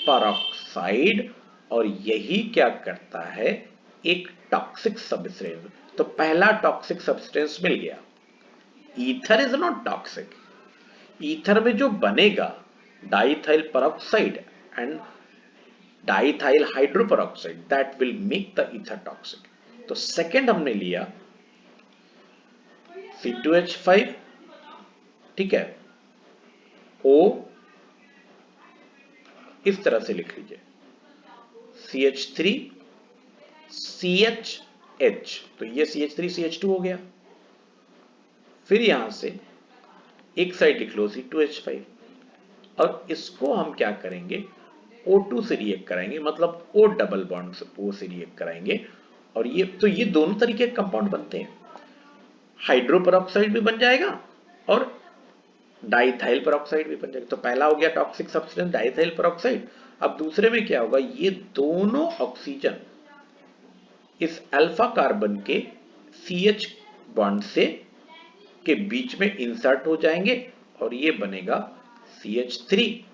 A: पेरोक्साइड और यही क्या करता है, एक टॉक्सिक सब्सटेंस. तो पहला टॉक्सिक सब्सटेंस मिल गया. Ether is not toxic. Ether में जो बनेगा diethyl peroxide and diethyl hydroperoxide, that will make the ether toxic. तो सेकंड हमने लिया C2H5, ठीक है, O इस तरह से लिख लीजिए, CH3 CHH, तो ये CH3 CH2 हो गया. फिर यहां से एक साइड लिख लो C2H5 और इसको हम क्या करेंगे, O2 से रिएक्ट कराएंगे, मतलब O डबल बॉन्ड से O से रिएक्ट कराएंगे और ये, तो ये दोनों तरीके के कंपाउंड बनते हैं. हाइड्रोपेरोक्साइड भी बन जाएगा और डाइथाइल पेरोक्साइड भी बन जाएगा. तो पहला हो गया टॉक्सिक सब्सटेंस डाइथाइल पेरोक्साइड. अब दूसरे में क्या होगा, ये दोनों ऑक्सीजन इस अल्फा कार्बन के CH बॉन्ड से के बीच में इंसर्ट हो जाएंगे और ये बनेगा CH3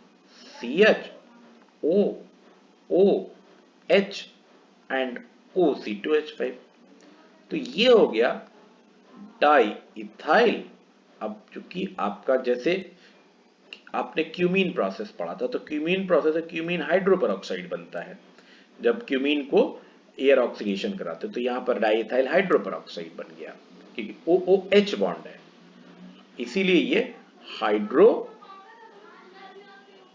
A: CH O OH and OC2H5. तो ये हो गया डाई इथाइल. अब चूंकि आपका जैसे आपने क्यूमीन प्रोसेस पढ़ा था, तो क्यूमीन प्रोसेस है, क्यूमीन हाइड्रोपेरोक्साइड बनता है जब क्यूमीन को एयर ऑक्सीडेशन कराते, तो यहां पर डाई इथाइल हाइड्रोपेरोक्साइड बन गया क्योंकि OOH बॉन्ड है, इसीलिए ये हाइड्रो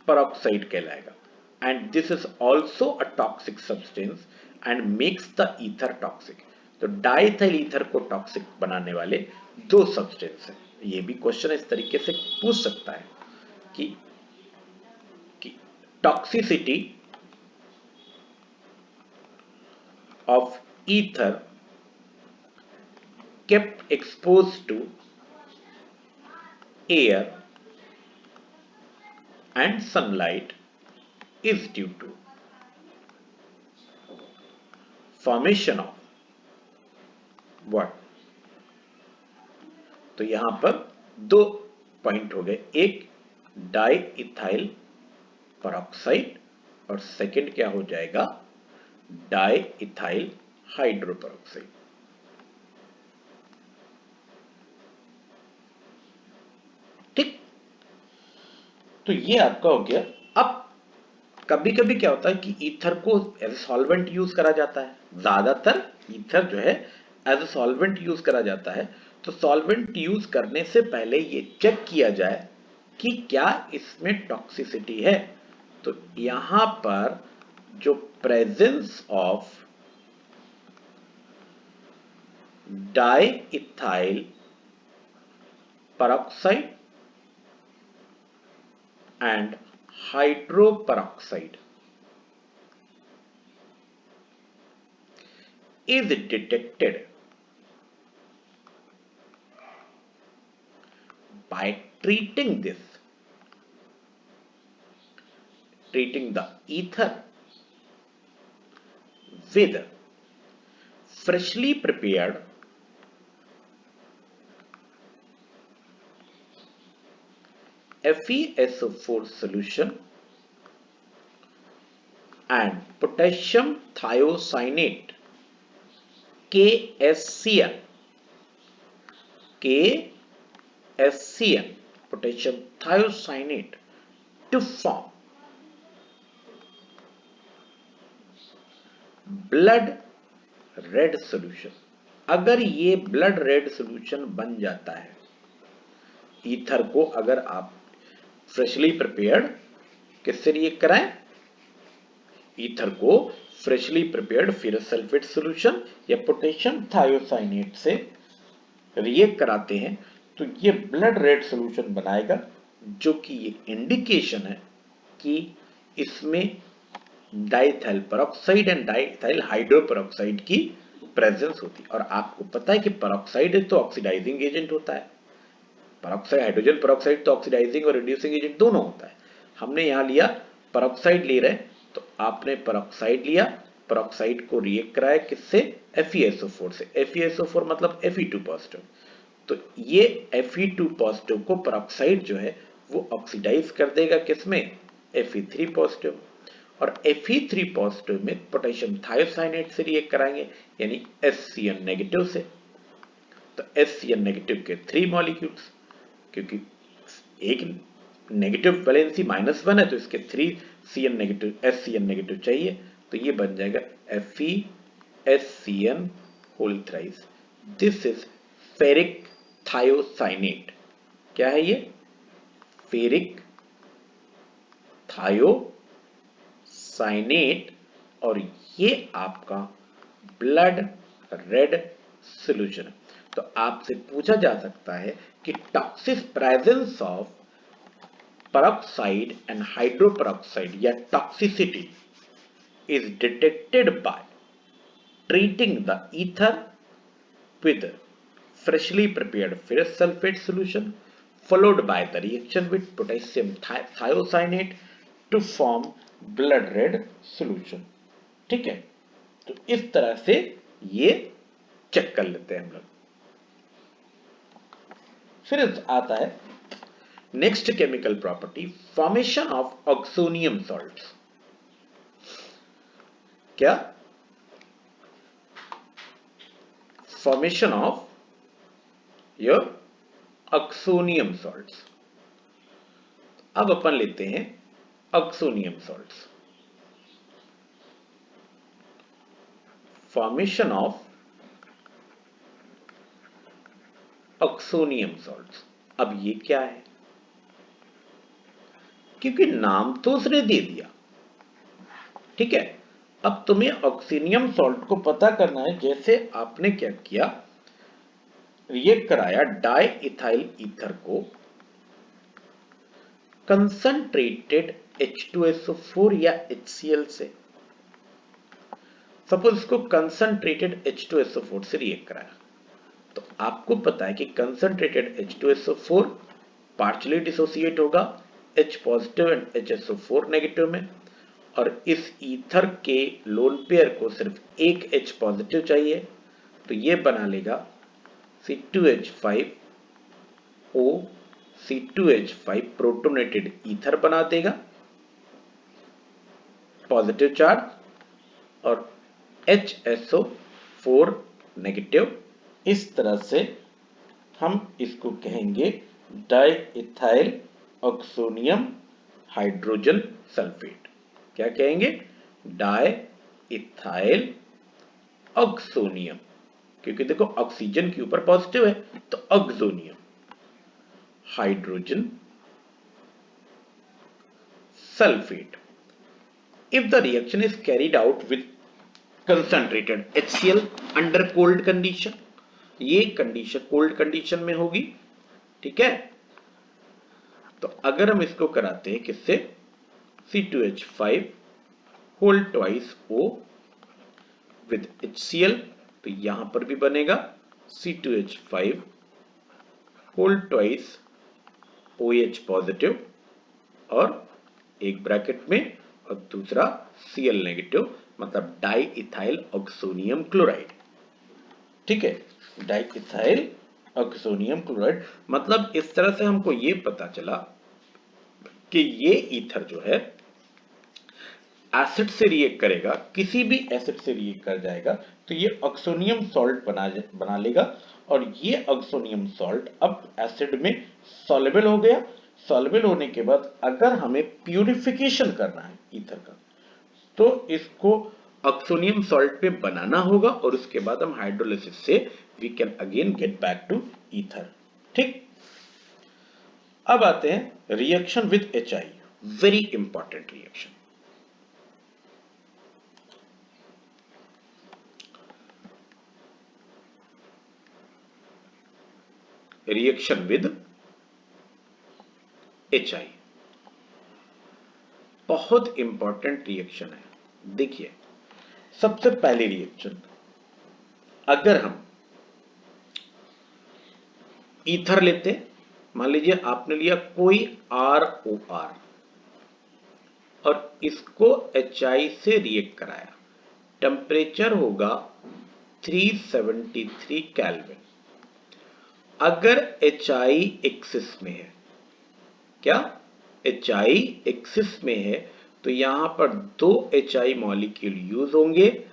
A: peroxide कहलाएगा. And this is also a toxic substance and makes the ether toxic. तो डाइथाइल ईथर को टॉक्सिक बनाने वाले दो सब्सटेंस हैं. ये भी क्वेश्चन इस तरीके से पूछ सकता है कि toxicity of ether kept exposed to air and sunlight is due to formation of 1। तो यहां पर 2 पॉइंट हो गए, एक डाई इथाइल पेरोक्साइड और सेकंड क्या हो जाएगा, डाई इथाइल हाइड्रोपेरोक्साइड। ठीक, तो ये आपका हो गया। अब कभी कभी क्या होता है कि ईथर को एज सॉल्वेंट यूज करा जाता है, ज्यादातर ईथर जो है एज सॉल्वेंट यूज करा जाता है। तो सॉल्वेंट यूज करने से पहले ये चेक किया जाए कि क्या इसमें टॉक्सिसिटी है। तो यहां पर जो presence of di ethyl peroxide and hydroperoxide is detected by treating the ether with freshly prepared FeSO4 solution and potassium thiocyanate KSCN potassium thiocyanate to form blood red solution। अगर ये ब्लड रेड सॉल्यूशन बन जाता है, ईथर को अगर आप फ्रेशली प्रिपेयर्ड किससे रिएक्ट कराएं, ईथर को freshly prepared ferrous sulphate solution या पोटेशियम थायोसाइनेट से रिएक्ट कराते हैं, तो ये ब्लड रेड सॉल्यूशन बनाएगा, जो कि ये इंडिकेशन है कि इसमें diethyl peroxide and diethyl hydroperoxide की प्रेजेंस होती है। और आपको पता है कि पेरोक्साइड तो ऑक्सीडाइजिंग एजेंट होता है, पेरोक्साइड हाइड्रोजन पेरोक्साइड तो ऑक्सीडाइजिंग और रिड्यूसिंग एजेंट दोनों होता है। हमने यहां लिया पेरोक्साइड ले रहे हैं, तो आपने पेरोक्साइड लिया, पेरोक्साइड को रिएक्ट कराया किससे, FeSO4 से। FeSO4 मतलब Fe2 पॉजिटिव। तो ये Fe2 पॉजिटिव को पेरोक्साइड जो है वो ऑक्सीडाइज कर देगा किसमें, Fe3 पॉजिटिव। और Fe3 पॉजिटिव में पोटेशियम थायोसाइनेट से रिएक्ट कराएंगे, यानी HCN नेगेटिव से। तो HCN नेगेटिव के 3 मॉलिक्यूल्स, क्योंकि एक नेगेटिव वैलेंसी -1 है, तो इसके 3 CN नेगेटिव HCN नेगेटिव चाहिए। तो ये बन जाएगा FeSCN whole thrice. This is ferric thiocyanate. क्या है ये, फेरिक थायोसाइनेट, और ये आपका ब्लड रेड सॉल्यूशन है। तो आपसे पूछा जा सकता है कि toxic presence of peroxide and hydroperoxide या toxicity is detected by treating the ether with freshly prepared ferrous sulfate solution followed by the reaction with potassium thiocyanate to form blood red solution। ठीक है, तो इस तरह से ये चेक कर लेते हैं हम लोग। फिर आता है next chemical property, formation of oxonium salts. क्या, formation of your oxonium salts. अब अपन लेते हैं oxonium salts, formation of oxonium salts. अब ये क्या है, क्योंकि नाम तो उसने दे दिया, ठीक है। अब तुम्हें ऑक्सीनियम सॉल्ट को पता करना है। जैसे आपने क्या किया, रिएक्ट कराया डाई इथाइल ईथर को कंसंट्रेटेड H2SO4 या HCl से। सपोज इसको कंसंट्रेटेड H2SO4 से रिएक्ट कराया, तो आपको पता है कि कंसंट्रेटेड H2SO4 पार्शियली डिसोसिएट होगा H positive and HSO4 negative में, और इस ईथर के लोन पेयर को सिर्फ एक H पॉजिटिव चाहिए, तो ये बना लेगा C2H5O C2H5 प्रोटोनेटेड ईथर बना देगा पॉजिटिव चार्ज, और HSO4 नेगेटिव। इस तरह से हम इसको कहेंगे डाइइथाइल ऑक्सोनियम हाइड्रोजन सल्फेट। क्या कहेंगे? डाइइथाइल ऑक्सोनियम, क्योंकि देखो ऑक्सीजन के ऊपर पॉजिटिव है तो oxonium hydrogen sulphate. If the reaction is carried out with concentrated HCl under cold condition, ये कंडीशन कोल्ड कंडीशन में होगी, ठीक है। तो अगर हम इसको कराते हैं किससे? C2H5 whole twice O with HCl, तो यहां पर भी बनेगा C2H5 whole twice OH positive और एक ब्रैकेट में और दूसरा Cl नेगेटिव, मतलब डाइइथाइल ऑक्सोनियम क्लोराइड। ठीक है, डाइइथाइल ऑक्सोनियम क्लोराइड। मतलब इस तरह से हमको ये पता चला कि ये ईथर जो है एसिड से रिएक्ट करेगा, किसी भी एसिड से रिएक्ट कर जाएगा तो ये ऑक्सोनियम सॉल्ट बना लेगा, और ये ऑक्सोनियम सॉल्ट अब एसिड में सॉल्युबल हो गया। सॉल्युबल होने के बाद अगर हमें प्यूरिफिकेशन करना है ईथर का, तो इसको ऑक्सोनियम सॉल्ट पे बनाना होगा, और उसके बाद हम हाइड्रोलिसिस से we can again get back to ether. ठीक, अब आते हैं reaction with HI, very important reaction. Reaction with HI बहुत इंपॉर्टेंट रिएक्शन है। देखिए, सबसे पहली रिएक्शन, अगर हम ईथर लेते, मान लीजिए आपने लिया कोई ROR और इसको HI से रिएक्ट कराया, टेम्परेचर होगा 373 केल्विन। अगर HI एक्सिस में है, क्या HI एक्सिस में है, तो यहां पर 2 HI मॉलिक्यूल यूज होंगे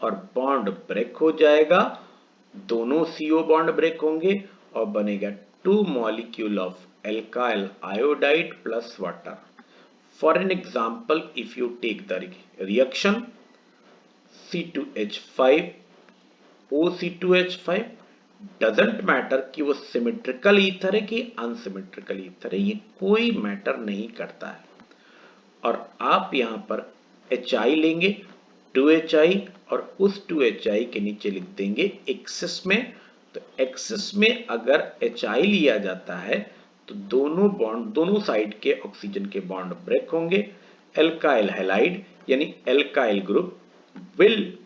A: और बॉन्ड ब्रेक हो जाएगा, दोनों CO बॉन्ड ब्रेक होंगे और बनेगा 2 molecule of alkyl iodide plus water. For an example, if you take the reaction C2H5 OC2H5, doesn't matter कि वो सिमेट्रिकल ईथर है कि अनसिमेट्रिकल ईथर है, ये कोई मैटर नहीं करता है। और आप यहां पर HI लेंगे 2HI और उस 2HI के नीचे लिख देंगे एक्सिस में। तो एक्सिस में अगर HI लिया जाता है तो दोनों बॉन्ड, दोनों साइड के ऑक्सीजन के बॉन्ड ब्रेक होंगे। एल्काइल हैलाइड यानी alkyl group will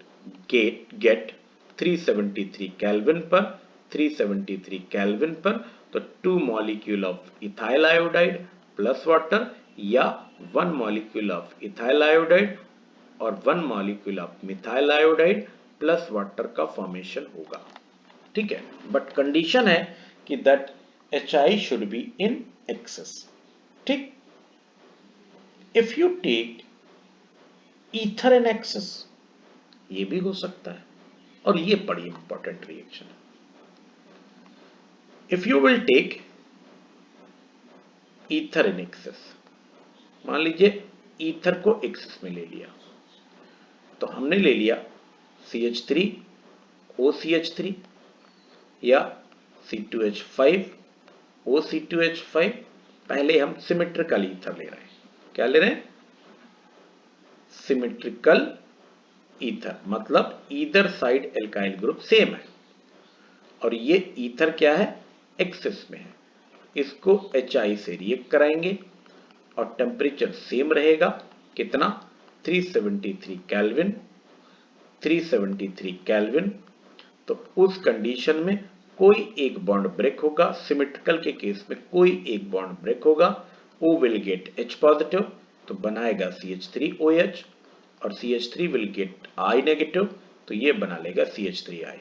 A: get 373 kelvin पर, 373 केल्विन पर, तो 2 molecule of ethyl iodide plus water या 1 मॉलिक्यूल ऑफ इथाइल आयोडाइड और 1 molecule of methyl iodide plus water का फॉर्मेशन होगा। ठीक है, बट कंडीशन है कि that HI should be in excess. ठीक, if you take ether in excess, ये भी हो सकता है, और ये बड़ी इंपॉर्टेंट रिएक्शन है। If you will take ether in excess, मान लीजिए ईथर को एक्सेस में ले लिया, तो हमने ले लिया CH3 OCH3 या C2H5 OC2H5। पहले हम सिमेट्रिकल ईथर ले रहे हैं। क्या ले रहे हैं? सिमेट्रिकल ईथर, मतलब either side alkyl group same है, और ये ईथर क्या है? एक्सिस में है। इसको HI से रिएक्ट कराएंगे और टेम्परेचर सेम रहेगा, कितना? 373 केल्विन, 373 केल्विन। तो उस कंडीशन में कोई एक बॉन्ड ब्रेक होगा, सिमेट्रिकल के केस में कोई एक बॉन्ड ब्रेक होगा, O will get H positive, तो बनाएगा CH3OH, और CH3 will get I negative, तो ये बना लेगा CH3I।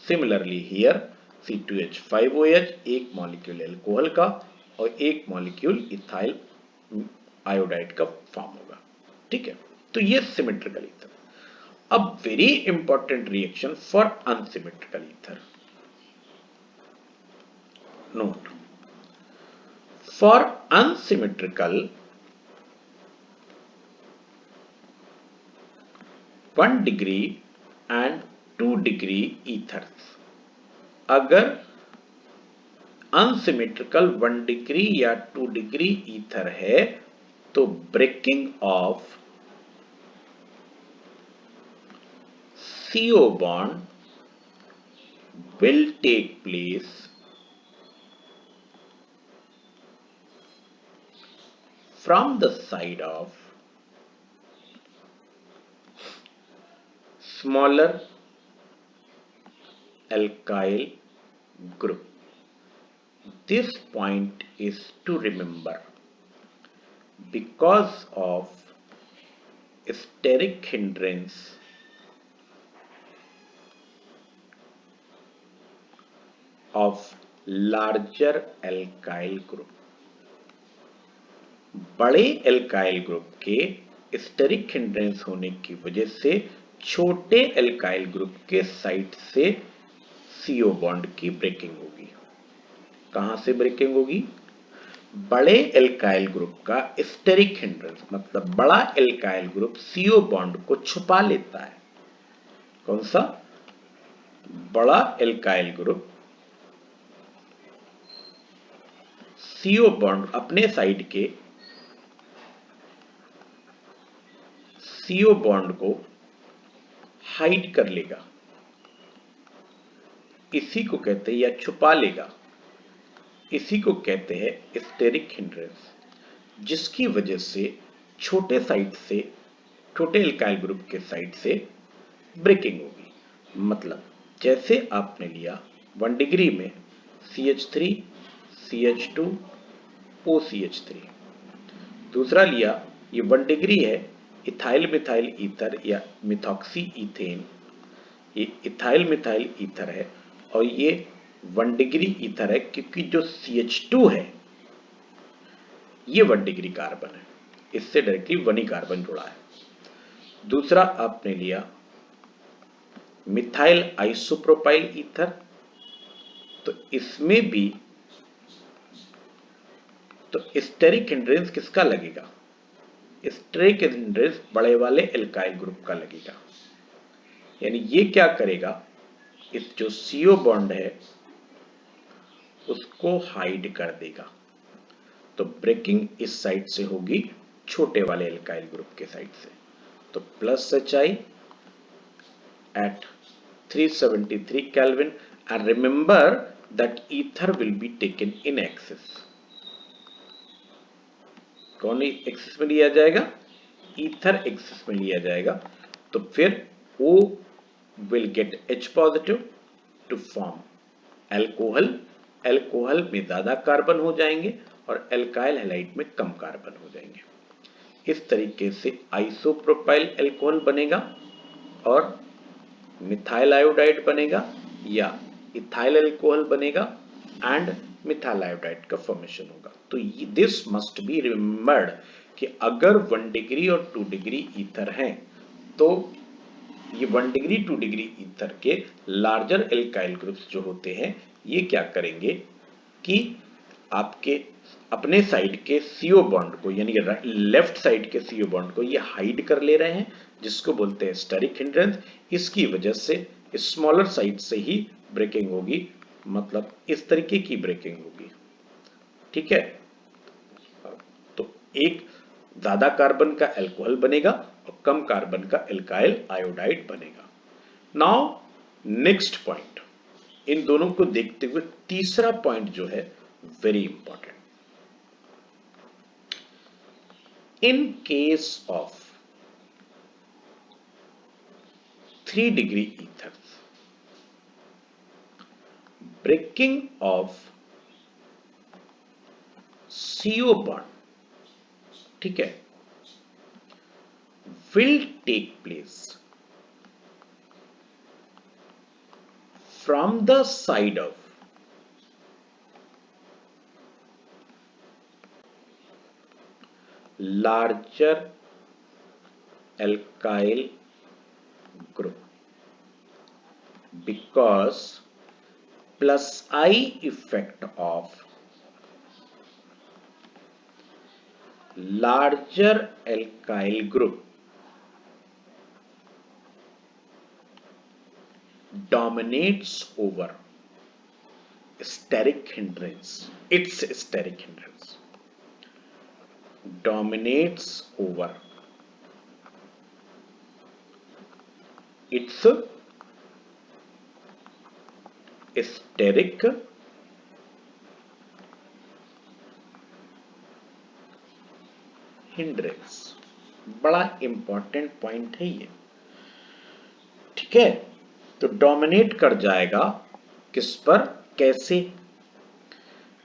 A: सिमिलरली हियर C2H5OH एक मॉलिक्यूल एल्कोहल का और एक मॉलिक्यूल इथाइल आयोडाइड का फॉर्म होगा। ठीक है, तो ये सिमेट्रिकल ईथर। अब very important reaction for unsymmetrical ether. Note, for unsymmetrical 1 degree and 2 degree ethers, अगर unsymmetrical 1 degree या 2 degree ether है तो breaking of CO bond will take place from the side of smaller alkyl group. This point is to remember because of steric hindrance of larger alkyl group. बड़े एल्काइल ग्रुप के स्टेरिक हिंड्रेंस होने की वजह से छोटे एल्काइल ग्रुप के साइड से CO बॉन्ड की ब्रेकिंग होगी। कहां से ब्रेकिंग होगी? बड़े एल्काइल ग्रुप का स्टेरिक हिंड्रेंस मतलब बड़ा एल्काइल ग्रुप CO बॉन्ड को छुपा लेता है। कौन सा? बड़ा एल्काइल ग्रुप CO बॉन्ड अपने साइड के CO बॉन्ड को हाइड कर लेगा, इसी को कहते हैं, या छुपा लेगा, इसी को कहते हैं स्टेरिक हिंड्रेंस, जिसकी वजह से छोटे साइड से छोटे एल्काइल ग्रुप के साइड से ब्रेकिंग होगी। मतलब जैसे आपने लिया 1 डिग्री में CH3 CH2 OCH3, दूसरा लिया ये 1 डिग्री है इथाइल मिथाइल ईथर या मिथॉक्सी इथेन, ये इथाइल मिथाइल ईथर है और ये 1 डिग्री ईथर है क्योंकि जो CH2 है ये 1 डिग्री कार्बन है, इससे डायरेक्टली 1 ही कार्बन जुड़ा है। दूसरा आपने लिया मिथाइल आइसोप्रोपाइल ईथर, तो इसमें भी तो स्टेरिक हिंड्रेंस किसका लगेगा? स्टेरिक हिंड्रेंस बड़े वाले एल्काइल ग्रुप का लगेगा। यानी ये क्या करेगा, इस जो CO बॉन्ड है उसको हाइड कर देगा। तो ब्रेकिंग इस साइड से होगी छोटे वाले एल्काइल ग्रुप के साइड से। तो plus HI at 373 Kelvin, and remember that ether will be taken in axis. कौन एक्सिस में लिया जाएगा? ईथर एक्सिस में लिया जाएगा। तो फिर O will get H positive to form alcohol, alcohol में ज्यादा कार्बन हो जाएंगे और एल्काइल हैलाइड में कम कार्बन हो जाएंगे। इस तरीके से आइसोप्रोपाइल अल्कोहल बनेगा और मिथाइल आयोडाइड बनेगा या इथाइल अल्कोहल बनेगा एंड मिथाइल आयोडाइड का फॉर्मेशन होगा। तो दिस मस्ट बी रिमेम्बर्ड कि अगर 1 डिग्री और 2 डिग्री ईथर हैं तो ये 1 डिग्री 2 डिग्री ईथर के लार्जर एल्काइल ग्रुप्स जो होते हैं ये क्या करेंगे कि आपके अपने साइड के CO बॉन्ड को यानी लेफ्ट साइड के CO बॉन्ड को ये हाइड कर ले रहे हैं, जिसको बोलते हैं स्टेरिक हिंड्रेंस। इसकी वजह से स्मॉलर साइड से ही ब्रेकिंग होगी, मतलब इस तरीके की ब्रेकिंग होगी। ठीक है, तो एक ज्यादा कार्बन का अल्कोहल बनेगा और कम कार्बन का एल्काइल आयोडाइड बनेगा। नाउ नेक्स्ट पॉइंट, इन दोनों को देखते हुए तीसरा पॉइंट जो है very important. In case of 3 degree ethers, breaking of CO bond, ठीक है, will take place from the side of larger alkyl group, because plus I effect of larger alkyl group dominates over steric hindrance. Its steric hindrance dominates over its steric hindrance. बड़ा इंपॉर्टेंट पॉइंट है ये, ठीक है। तो डोमिनेट कर जाएगा किस पर, कैसे,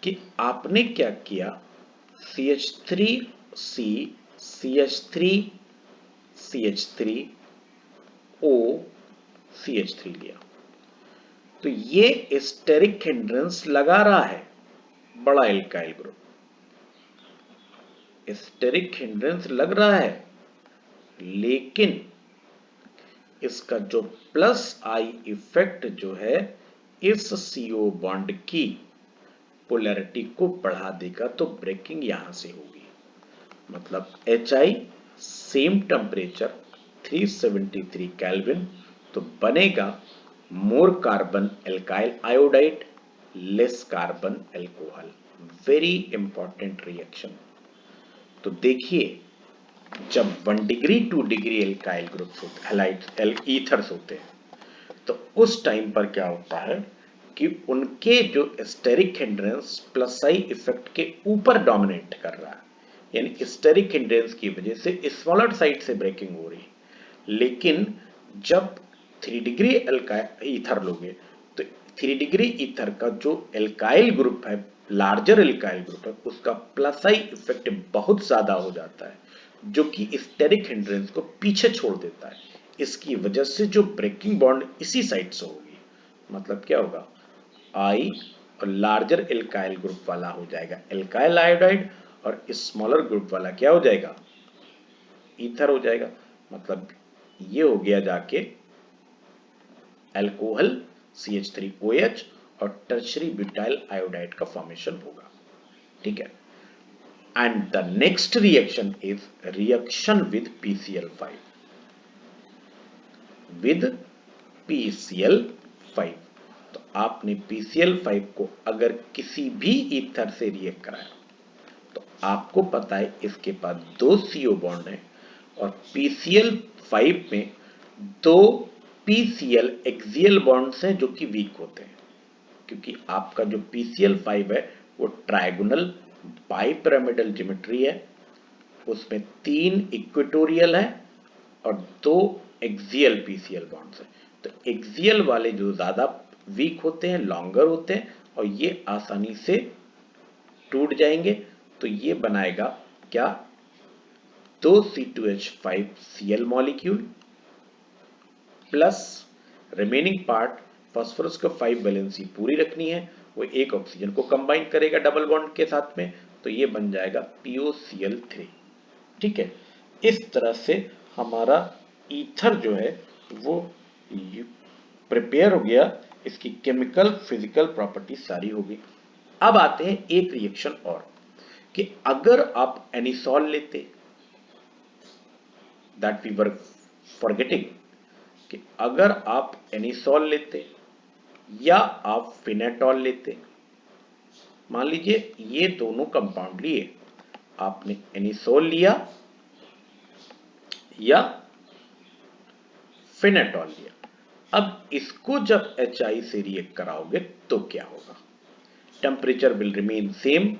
A: कि आपने क्या किया, CH3C CH3 CH3 O CH3 लिया, तो ये स्टेरिक हिंड्रेंस लगा रहा है बड़ा एल्काइल ग्रुप, स्टेरिक हिंड्रेंस लग रहा है, लेकिन इसका जो प्लस आई इफेक्ट जो है इस CO बॉन्ड की पोलैरिटी को बढ़ा देगा, तो ब्रेकिंग यहां से होगी। मतलब HI सेम टेम्परेचर 373 केल्विन, तो बनेगा more carbon alkyl iodide less carbon alcohol. Very important reaction. तो देखिए, जब 1 डिग्री 2 डिग्री एल्काइल ग्रुप्स होते, हैलाइड ईथर्स होते हैं, तो उस टाइम पर क्या होता है कि उनके जो steric hindrance plus I effect के ऊपर डोमिनेट कर रहा है, यानी स्टेरिक हिंड्रेंस की वजह से स्मॉलर साइड से ब्रेकिंग हो रही है। लेकिन जब 3 डिग्री एल्काइल ईथर लोगे, तो 3 डिग्री ईथर का जो एल्काइल ग्रुप है, लार्जर एल्काइल ग्रुप है, उसका प्लस आई इफेक्ट बहुत ज्यादा हो जाता है, जो कि स्टेरिक हिंड्रेंस को पीछे छोड़ देता है। इसकी वजह से जो ब्रेकिंग बॉन्ड इसी साइड से होगी, मतलब क्या होगा, आई और लार्जर एल्काइल ग्रुप वाला हो जाएगा एल्काइल आयोडाइड, और स्मॉलर ग्रुप वाला क्या हो जाएगा, ईथर हो जाएगा। मतलब ये हो गया जाके एल्कोहल CH3OH और टर्शरी ब्यूटाइल आयोडाइड का फॉर्मेशन होगा, ठीक है। And the next reaction is reaction with PCl5, with PCl5। तो आपने PCl5 को अगर किसी भी ईथर से रिएक्ट कराया, तो आपको पता है इसके पास 2 CO बॉन्ड है, और PCl5 में 2 PCl एक्सियल बॉन्ड्स हैं जो कि वीक होते हैं, क्योंकि आपका जो PCl5 है वो ट्रायगोनल बाइपिरामिडल ज्योमेट्री है, उसमें 3 इक्वेटोरियल है और 2 एक्सियल PCl बॉन्ड्स हैं। तो एक्सियल वाले जो ज्यादा वीक होते हैं, लॉन्गर होते हैं, और ये आसानी से टूट जाएंगे, तो ये बनाएगा क्या, 2 C2H5Cl molecule plus remaining part, phosphorus का 5 वैलेंसी पूरी रखनी है, वो एक ऑक्सीजन को कंबाइन करेगा डबल बॉन्ड के साथ में, तो ये बन जाएगा POCl3, ठीक है। इस तरह से हमारा ईथर जो है वो प्रिपेयर हो गया, इसकी केमिकल फिजिकल प्रॉपर्टी सारी होगी। अब आते हैं एक रिएक्शन और, कि अगर आप एनिसॉल लेते, दैट वी वर फॉरगेटिंग, कि अगर आप एनिसॉल लेते या आप फिनेटॉल लेते, मान लीजिए ये दोनों कंपाउंड लिए, आपने एनिसॉल लिया या फिनेटॉल लिया, अब इसको जब HI से रिएक्ट कराओगे तो क्या होगा, temperature will remain same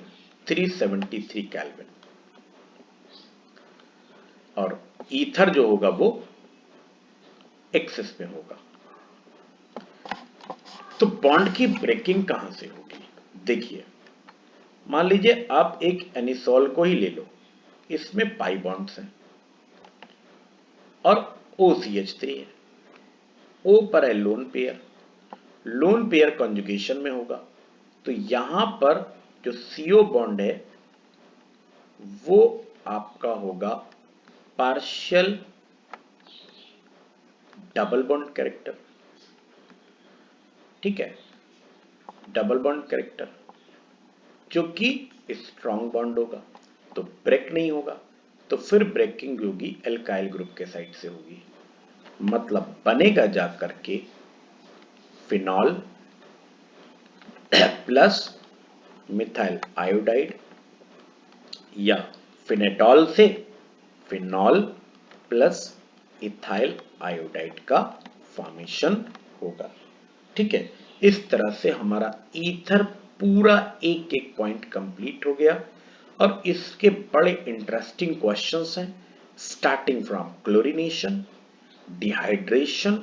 A: 373 kelvin, और ईथर जो होगा वो एक्सेस में होगा। तो बॉन्ड की ब्रेकिंग कहां से होगी, देखिए, मान लीजिए आप एक एनिसॉल को ही ले लो, इसमें पाई बॉन्ड्स हैं और OCH3 है, O पर है lone pair, lone pair conjugation में होगा तो यहां पर जो CO बॉन्ड है वो आपका होगा पार्शियल डबल बॉन्ड कैरेक्टर, ठीक है, डबल बॉन्ड कैरेक्टर जो कि स्ट्रॉन्ग बॉन्ड होगा तो ब्रेक नहीं होगा, तो फिर ब्रेकिंग होगी एल्काइल ग्रुप के साइड से होगी, मतलब बनेगा जाकर के फिनॉल प्लस मिथाइल आयोडाइड या फिनेटॉल से फिनॉल प्लस इथाइल आयोडाइड का फॉर्मेशन होगा, ठीक है। इस तरह से हमारा ईथर पूरा एक एक पॉइंट कंप्लीट हो गया और इसके बड़े इंटरेस्टिंग क्वेश्चंस हैं starting from chlorination, dehydration,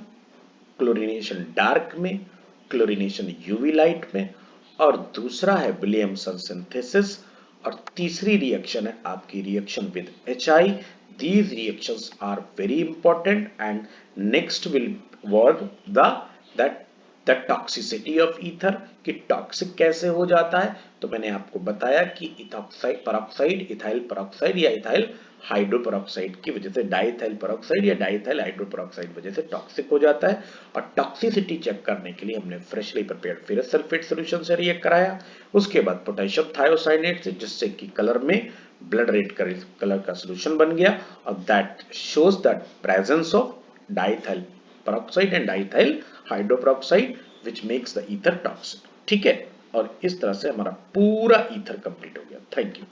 A: chlorination dark में, क्लोरीनेशन यूवी लाइट में, और दूसरा है विलियमसन सिंथेसिस, और तीसरी रिएक्शन है आपकी reaction with HI। These reactions are very important and next will work the toxicity of ether कि टॉक्सिक कैसे हो जाता है। तो मैंने आपको बताया कि इथॉक्साइड पेरोक्साइड, इथाइल पेरोक्साइड या इथाइल हाइड्रोपेरोक्साइड की वजह से डाइथाइल पेरोक्साइड या डाइथाइल हाइड्रोपेरोक्साइड वजह से टॉक्सिक हो जाता है, और टॉक्सिसिटी चेक करने के लिए हमने freshly prepared ferrous sulphate solution से रिएक्ट कराया। उसके बाद पोटेशियम थायोसाइनेट से, जिससे कि कलर में ब्लड रेड कलर का सॉल्यूशन बन गया, और that shows the presence of diethyl peroxide and diethyl hydroperoxide which makes the ether toxic, ठीक है। और इस तरह से हमारा पूरा ईथर कंप्लीट हो गया। Thank you.